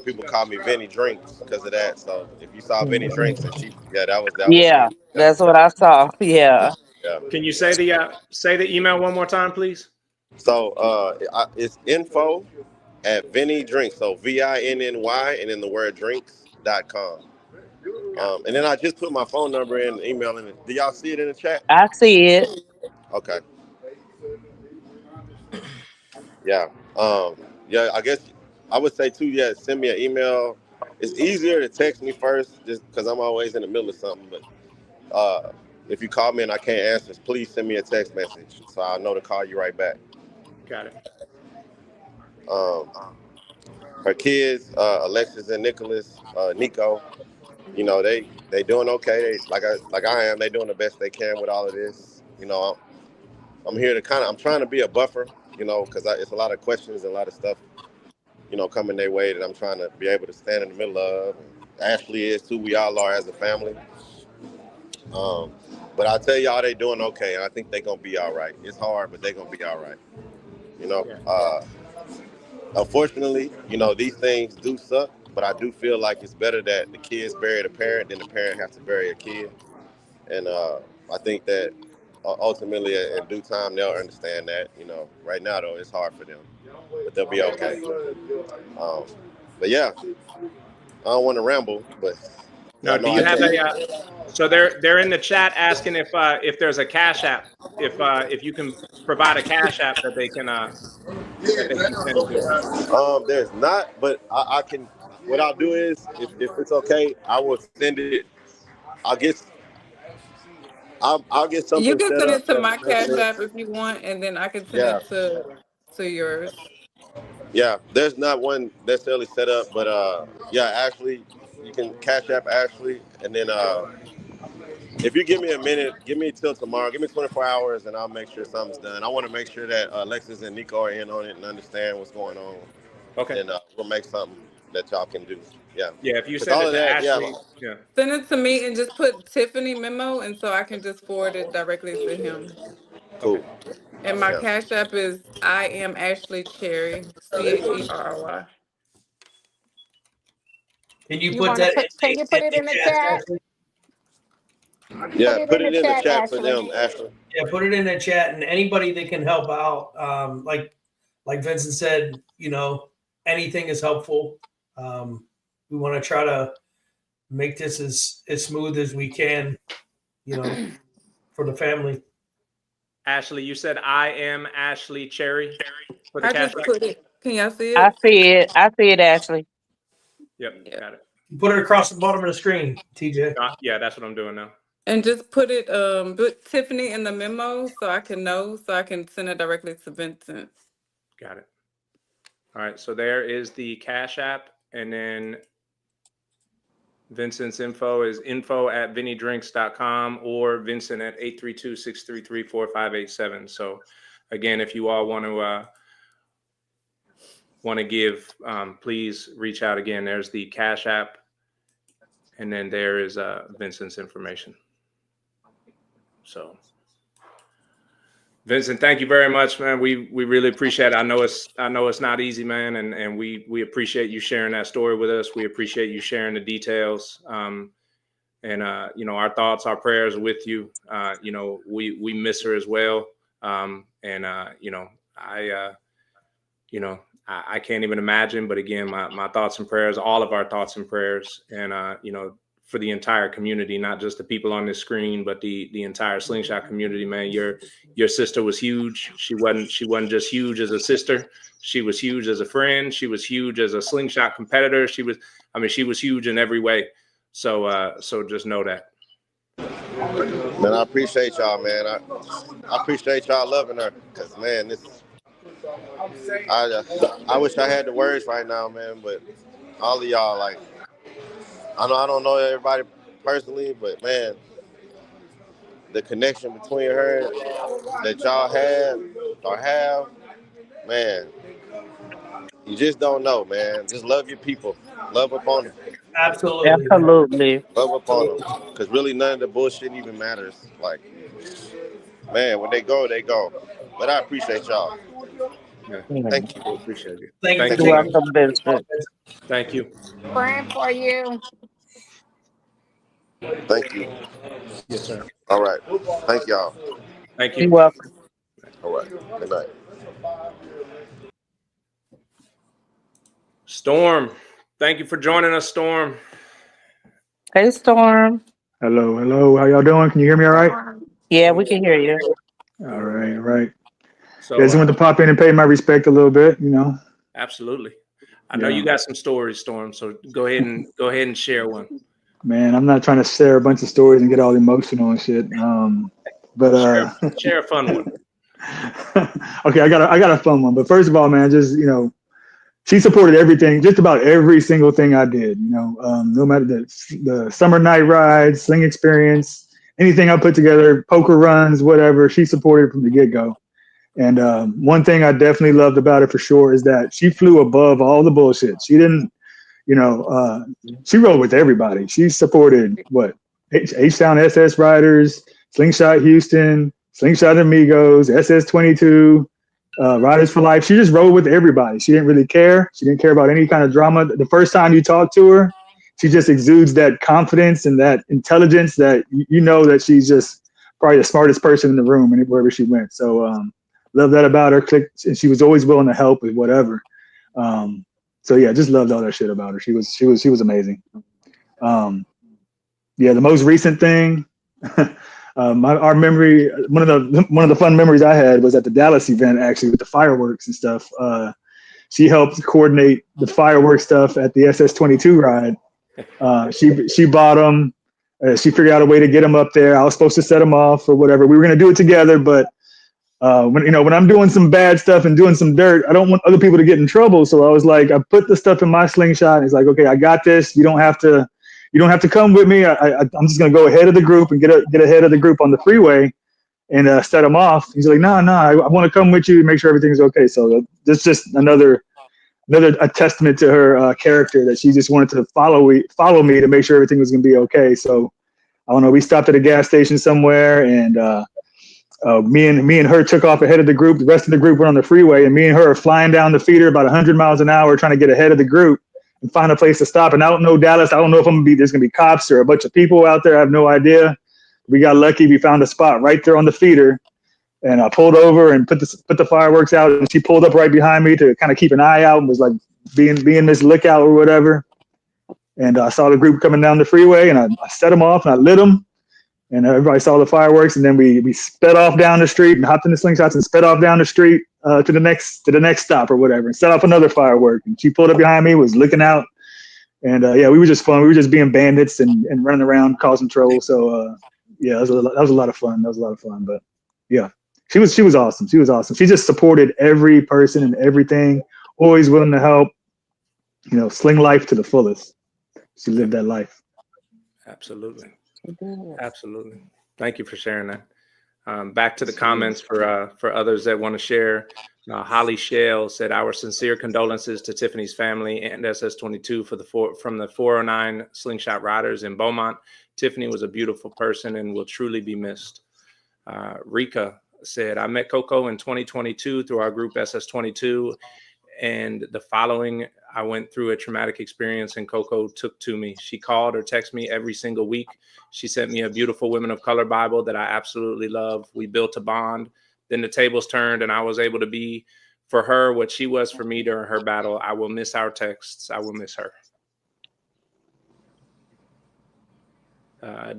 People call me Vinny Drinks because of that. So if you saw Vinny Drinks, and that was Yeah, me. Yeah. that's what I saw. Yeah. Yeah. Can you say the email one more time, please? So it's info@Vinny Drinks. So VINNY and then the word drinks.com. And then I just put my phone number in, email in. Do y'all see it in the chat? I see it. Okay. Yeah. Yeah, I guess I would say too, yeah, send me an email. It's easier to text me first just because I'm always in the middle of something. But if you call me and I can't answer, please send me a text message so I'll know to call you right back. Got it. Her kids, Alexis and Nico, they doing okay. Like I am, they doing the best they can with all of this. I'm here to I'm trying to be a buffer, because it's a lot of questions and a lot of stuff, coming their way that I'm trying to be able to stand in the middle of. Ashley is too. We all are as a family. But I tell y'all, they doing okay, and I think they gonna be all right. It's hard, but they gonna be all right. Unfortunately, these things do suck, but I do feel like it's better that the kids bury the parent than the parent has to bury a kid. And I think that ultimately, in due time, they'll understand that. Right now though, it's hard for them, but they'll be okay. But yeah, I don't want to ramble, but Now, do you have so they're in the chat asking if there's a Cash App, if you can provide a Cash App that they can send to. There's not, but I can. What I'll do is, if it's okay, I will send it. I'll get You something can set send up. it to my Cash App if you want, and then I can send Yeah. it to yours. Yeah, there's not one necessarily set up, but yeah, Ashley, you can Cash App Ashley, and then if you give me a minute, give me till tomorrow, give me 24 hours, and I'll make sure something's done. I want to make sure that Alexis and Nico are in on it and understand what's going on. Okay. And we'll make something that y'all can do. Yeah. Yeah, if you send it to Ashley, yeah. Send it to me and just put Tiffiney Memo, and so I can just forward it directly to him. Cool. And my Yeah. Cash App is I am Ashley Cherry, CHERRY. Can you You put want to that put? Can you put it in the chat? Yeah, put in it the in the chat, chat for Ashley. them, Ashley. Yeah, put it in the chat, and anybody that can help out, like Vincent said, anything is helpful. We want to try to make this as smooth as we can, for the family. Ashley, you said I am Ashley Cherry for the I Cash just App? put it. Can y'all see I it? see it. I see it, Ashley. Yep, Yeah. got it. Put it across the bottom of the screen, TJ. Yeah, that's what I'm doing now. And just put it, put Tiffany in the memo so I can know, so I can send it directly to Vincent. Got it. All right, so there is the Cash App, and then Vincent's info is info@vinnydrinks.com or Vincent at 832-633-4587. So again, if you all want to give, please reach out again. There's the Cash App, and then there is Vincent's information. So Vincent, thank you very much, man. We really appreciate it. I know it's not easy, man, and we appreciate you sharing that story with us. We appreciate you sharing the details. And you know, our thoughts, our prayers are with you. You know, we miss her as well. You know, I can't even imagine, but again, my thoughts and prayers, all of our thoughts and prayers, and you know, for the entire community, not just the people on this screen, but the entire Slingshot community, man. Your sister was huge. She wasn't just huge as a sister. She was huge as a friend. She was huge as a Slingshot competitor. She was huge in every way. So just know that. Man, I appreciate y'all, man. I appreciate y'all loving her, cause man, I wish I had the words right now, man. But all of y'all, like, I don't know everybody personally, but man, the connection between her that y'all had or have, man, you just don't know, man. Just love your people, love upon them, Absolutely. Absolutely. love upon them, cause really none of the bullshit even matters. Like, man, when they go, they go. But I appreciate y'all. Yeah. Thank you. We appreciate you. Thank you for You're taking welcome, Vincent. Thank you. Praying for you. Thank you. Yes, sir. All right. Thank y'all. Thank You're you. welcome. All right. Good night. Storm, thank you for joining us, Storm. Hey, Storm. Hello, hello. How y'all doing? Can you hear me all right? Yeah, we can hear you. All right, all right. So Yeah, I just wanted to pop in and pay my respect a little bit, you know. absolutely. I know Yeah. you got some stories, Storm. So go ahead and share one. Man, I'm not trying to share a bunch of stories and get all emotional and shit. Share a fun one. Okay, I got a fun one. But first of all, man, just, you know, she supported everything, just about every single thing I did, you know, no matter the summer night rides, sling experience, anything I put together, poker runs, whatever, she supported from the get-go. And one thing I definitely loved about her for sure is that she flew above all the bullshit. She didn't, you know, she rode with everybody. She supported H-Town SS Riders, Slingshot Houston, Slingshot Amigos, SS22, Riders for Life. She just rode with everybody. She didn't really care. She didn't care about any kind of drama. The first time you talk to her, she just exudes that confidence and that intelligence that you know that she's just probably the smartest person in the room and wherever she went. So love that about her. And she was always willing to help with whatever. So yeah, just loved all that shit about her. She was amazing. Yeah, the most recent thing, our memory, one of the fun memories I had was at the Dallas event, actually, with the fireworks and stuff. She helped coordinate the fireworks stuff at the SS22 ride. She bought them. She figured out a way to get them up there. I was supposed to set them off or whatever. We were going to do it together, but when I'm doing some bad stuff and doing some dirt, I don't want other people to get in trouble. So I was like, I put the stuff in my slingshot. And he's like, okay, I got this. You don't have to come with me. I'm just gonna go ahead of the group and get ahead of the group on the freeway and set them off. He's like, no, I want to come with you and make sure everything's okay. So that's just another testament to her character, that she just wanted to follow me to make sure everything was gonna be okay. So I don't know. We stopped at a gas station somewhere, and me and her took off ahead of the group. The rest of the group went on the freeway, and me and her are flying down the feeder about 100 miles an hour, trying to get ahead of the group and find a place to stop. And I don't know Dallas. I don't know if there's gonna be cops or a bunch of people out there. I have no idea. We got lucky. We found a spot right there on the feeder, and I pulled over and put the fireworks out. And she pulled up right behind me to kind of keep an eye out and was like being Miss Lookout or whatever. And I saw the group coming down the freeway, and I set them off and I lit them. And everybody saw the fireworks, and then we sped off down the street and hopped in the slingshots and sped off down the street to the next stop or whatever, and set off another firework. And she pulled up behind me, was looking out, and yeah, we were just fun. We were just being bandits and running around causing trouble. So yeah, that was a lot of fun. That was a lot of fun. But yeah, she was awesome. She was awesome. She just supported every person and everything. Always willing to help. You know, sling life to the fullest. She lived that life. Absolutely. Absolutely. Thank you for sharing that. Back to the comments for others that want to share. Holly Shale said, "Our sincere condolences to Tiffany's family and SS22 from the 409 Slingshot Riders in Beaumont. Tiffany was a beautiful person and will truly be missed." Rika said, "I met Coco in 2022 through our group SS22, and the following, I went through a traumatic experience and Coco took to me. She called or texted me every single week. She sent me a beautiful Women of Color Bible that I absolutely love. We built a bond. Then the tables turned and I was able to be for her what she was for me during her battle. I will miss our texts. I will miss her."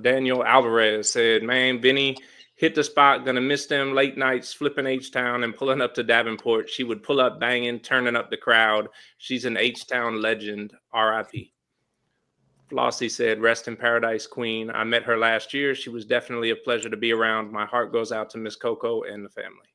Daniel Alvarez said, "Man, Vinny hit the spot. Gonna miss them late nights flipping H-Town and pulling up to Davenport. She would pull up banging, turning up the crowd. She's an H-Town legend. R.I.P." Flossie said, "Rest in paradise, Queen. I met her last year. She was definitely a pleasure to be around. My heart goes out to Miss Coco and the family."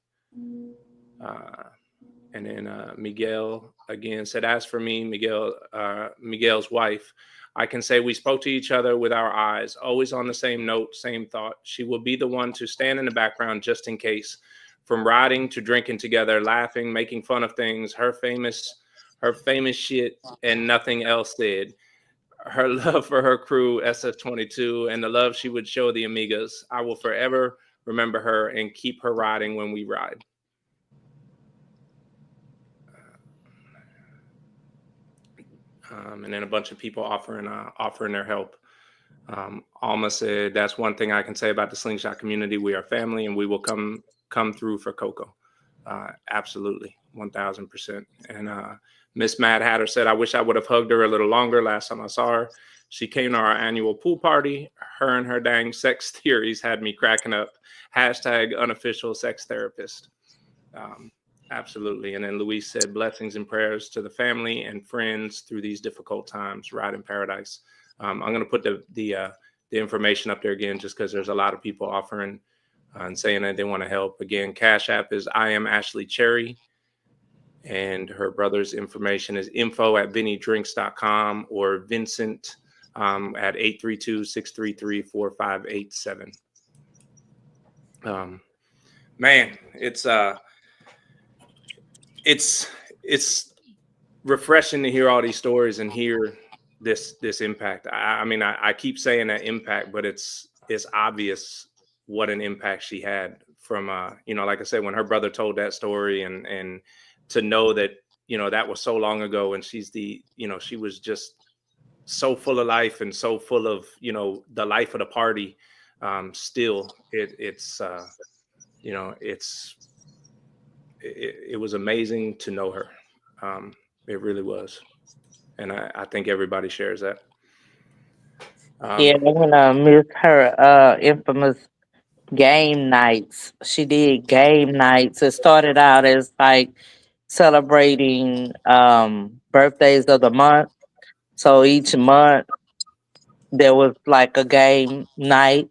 And then Miguel again said, "As for me, Miguel's wife, I can say we spoke to each other with our eyes, always on the same note, same thought. She will be the one to stand in the background just in case. From riding to drinking together, laughing, making fun of things, her famous shit and nothing else said. Her love for her crew, SF22, and the love she would show the amigas. I will forever remember her and keep her riding when we ride." And then a bunch of people offering their help. Alma said, "That's one thing I can say about the Slingshot community. We are family, and we will come through for Coco." Absolutely, 1000%. And Miss Mad Hatter said, "I wish I would have hugged her a little longer last time I saw her. She came to our annual pool party. Her and her dang sex theories had me cracking up. Hashtag unofficial sex therapist." Absolutely. And then Luis said, "Blessings and prayers to the family and friends through these difficult times. Ride in paradise." I'm going to put the information up there again, just because there's a lot of people offering and saying that they want to help. Again, Cash App is I am Ashley Cherry, and her brother's information is info@vinnydrinks.com or Vincent at 832-633-4587. Man, it's refreshing to hear all these stories and hear this impact. I mean, I keep saying that impact, but it's obvious what an impact she had from like I said, when her brother told that story, and to know that that was so long ago, and she's she was just so full of life and so full of the life of the party. Still, it was amazing to know her. It really was. And I think everybody shares that. Yeah, I'm gonna miss her infamous game nights. She did game nights. It started out as like celebrating birthdays of the month. So each month there was like a game night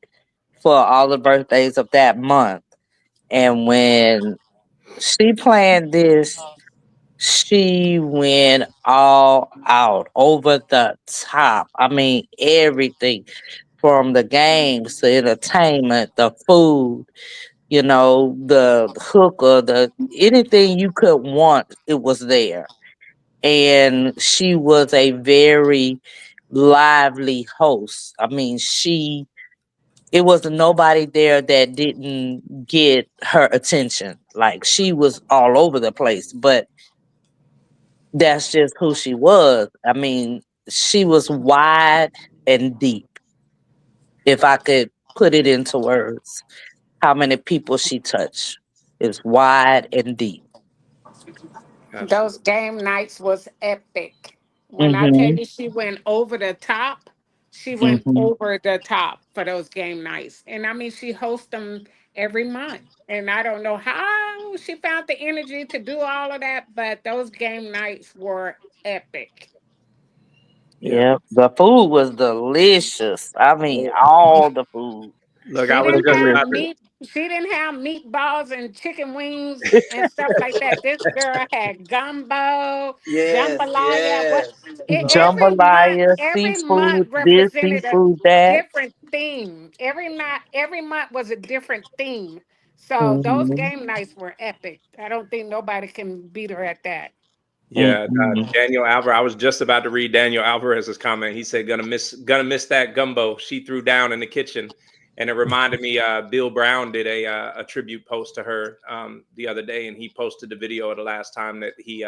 for all the birthdays of that month. And when she planned this, she went all out, over the top. I mean, everything from the games, the entertainment, the food, the hooker, the anything you could want, it was there. And she was a very lively host. I mean, it was nobody there that didn't get her attention. Like, she was all over the place, but that's just who she was. I mean, she was wide and deep. If I could put it into words, how many people she touched. It's wide and deep. Those game nights was epic. When I tell Mm-hmm. you she went over the top, she went Mm-hmm. over the top for those game nights. And I mean, she hosts them every month. And I don't know how she found the energy to do all of that, but those game nights were epic. Yeah. Yeah, the food was delicious. I mean, all the food Look, I She was was didn't just have about to. delicious. meat. She didn't have meatballs and chicken wings and stuff like that. This girl had gumbo, Yes, jambalaya. What? yes. Jambalaya, Every month seafood this, represented a seafood that. different theme. Every month was a different theme. So those Mm-hmm. game nights were epic. I don't think nobody can beat her at that. Yeah, Mm-hmm. Daniel Alvarez. I was just about to read Daniel Alvarez's comment. He said, "Gonna miss that gumbo she threw down in the kitchen," and it reminded me. Bill Brown did a tribute post to her the other day, and he posted the video of the last time that he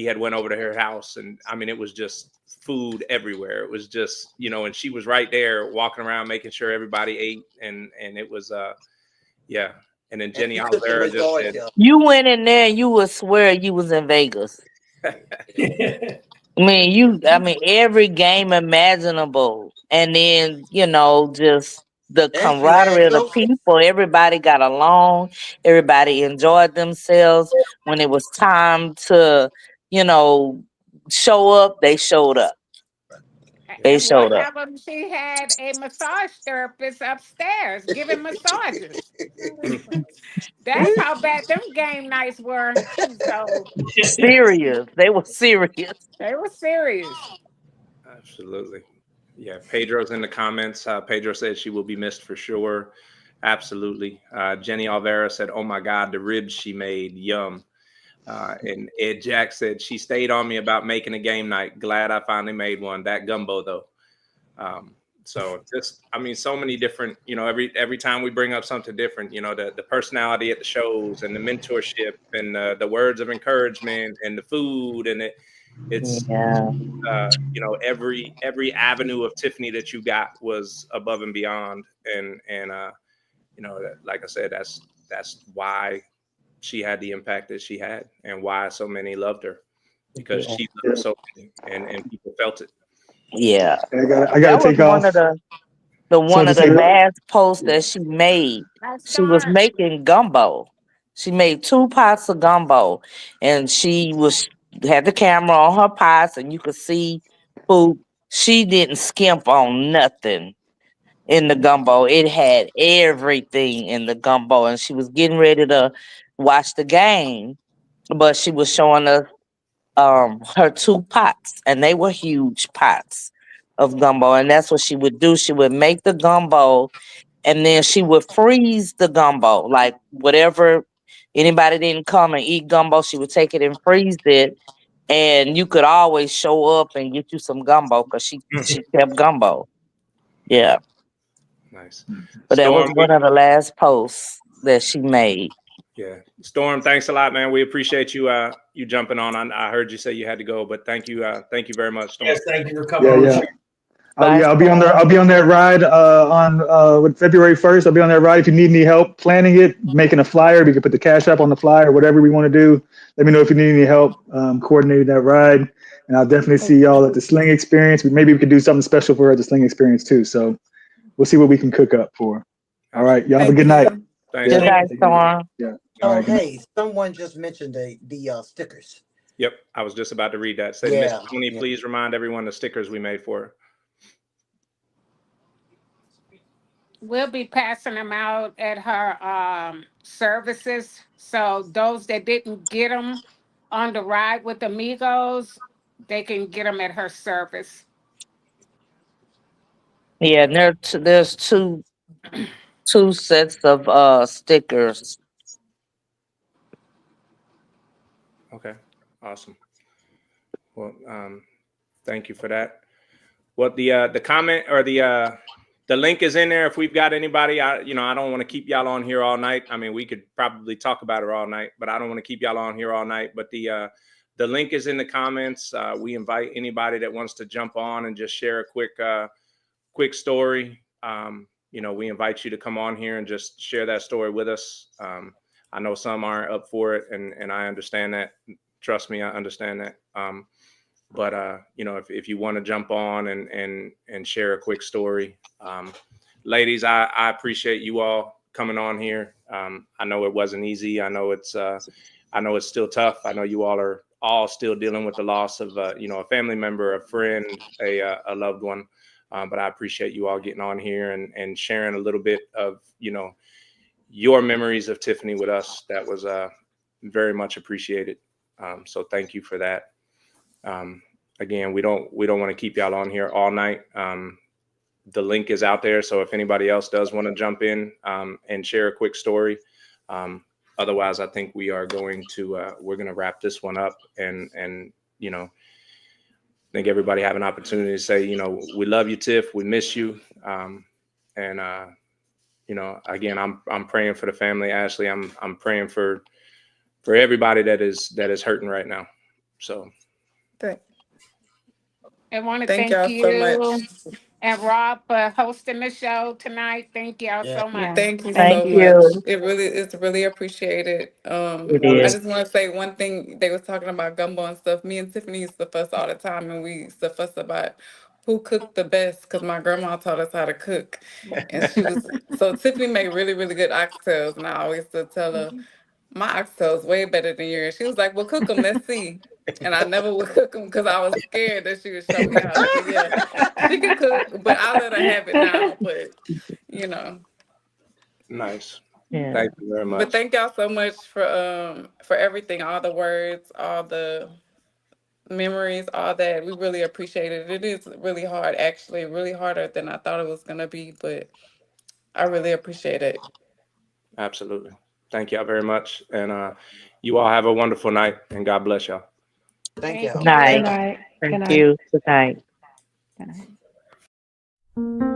had went over to her house, and I mean, it was just food everywhere. It was just and she was right there walking around making sure everybody ate, and it was yeah. And then And Jenny she took the Alvarez just said, majority of You went in there and you would swear you was in Vegas. I mean, every game imaginable. And then, just the it. And she had camaraderie of the jokes. people. Everybody got along. Everybody enjoyed themselves. When it was time to, you know, show up, they showed up. They And one showed up. of them, she had a massage therapist upstairs giving massages. That's how bad them game nights were. So Serious. They were serious. they were serious. absolutely. Yeah, Pedro's in the comments. Pedro said she will be missed for sure. Absolutely. Jenny Alvarez said, "Oh my God, the ribs she made, yum." And Ed Jack said she stayed on me about making a game night. Glad I finally made one. That gumbo though. So just, I mean, so many different. Every time we bring up something different, the personality at the shows and the mentorship and the words of encouragement and the food and it's Yeah. every avenue of Tiffiney that you got was above and beyond, and like I said, that's why she had the impact that she had, and why so many loved her, because she loved so many, and people felt it. Yeah. I got to That was take off. So one to of the say, last posts that she made. That's She was smart. making gumbo. She made 2 pots of gumbo, and she had the camera on her pots, and you could see food. She didn't skimp on nothing in the gumbo. It had everything in the gumbo, and she was getting ready to watch the game, but she was showing us her 2 pots, and they were huge pots of gumbo, and that's what she would do. She would make the gumbo, and then she would freeze the gumbo, like whatever, anybody didn't come and eat gumbo, she would take it and freeze it, and you could always show up and get you some gumbo because she kept gumbo. Yeah, Nice. but that was Storm, one of the last posts that she made. yeah, Storm, thanks a lot, man. We appreciate you jumping on. I heard you say you had to go, but thank you very much, Storm. Yes, thank you for coming on the yeah. show. Bye, I'll be on there. I'll be on that ride on with February 1st. I'll be on that ride. If you need any help planning it, making a flyer, we can put the cash up on the flyer, whatever we want to do. Let me know if you need any help coordinating that ride. And I'll definitely see y'all at the Sling Experience. Maybe we could do something special for her at the Sling Experience too. So we'll see what we can cook up for. All right, y'all have a Thank good night. you. Thanks. good Yeah. night, Storm. Yeah. All Oh, right. Good night. hey, someone just mentioned the stickers. Yep, I was just about to read that. Said, Yeah, Miss Tony, yeah. please remind everyone the stickers we made for her. We'll be passing them out at her services. So those that didn't get them on the ride with Amigos, they can get them at her service. Yeah, and there's two sets of stickers. Okay, awesome. Well, thank you for that. What the comment or the link is in there. If we've got anybody, I don't want to keep y'all on here all night. I mean, we could probably talk about it all night, but I don't want to keep y'all on here all night. But the link is in the comments. We invite anybody that wants to jump on and just share a quick story. We invite you to come on here and just share that story with us. I know some aren't up for it, and I understand that. Trust me, I understand that. But if you want to jump on and share a quick story, ladies, I appreciate you all coming on here. I know it wasn't easy. I know it's still tough. I know you all are all still dealing with the loss of a family member, a friend, a loved one. But I appreciate you all getting on here and sharing a little bit of your memories of Tiffiney with us. That was very much appreciated. So thank you for that. Again, we don't want to keep y'all on here all night. The link is out there, so if anybody else does want to jump in and share a quick story. Otherwise, I think we're going to wrap this one up and I think everybody have an opportunity to say, we love you, Tiff. We miss you. Again, I'm praying for the family, Ashley. I'm praying for everybody that is hurting right now. So I want to Thank thank y'all so you much. and Rob for hosting the show tonight. Thank y'all so much. Yeah. Thank you Thank so you. much. It's really appreciated. It I is. just want to say one thing. They was talking about gumbo and stuff. Me and Tiffany used to fuss all the time, and we used to fuss about who cooked the best because my grandma taught us how to cook, and so Tiffany made really really good oxtails, and I always used to tell her my oxtails way better than yours. She was like, "Well, cook them. Let's see." And I never would cook them because I was scared that she would show me how. So yeah, she could cook, but I let her have it now. But you know. nice. Yeah. Thank you very But much. thank y'all so much for everything, all the words, all the memories, all that. We really appreciate it. It is really hard, actually, really harder than I thought it was gonna be, but I really appreciate it. Absolutely. Thank y'all very much. And you all have a wonderful night, and God bless y'all. Thank Thank y'all. Good night. Good night. Good Thank night. you. Good night. Good night.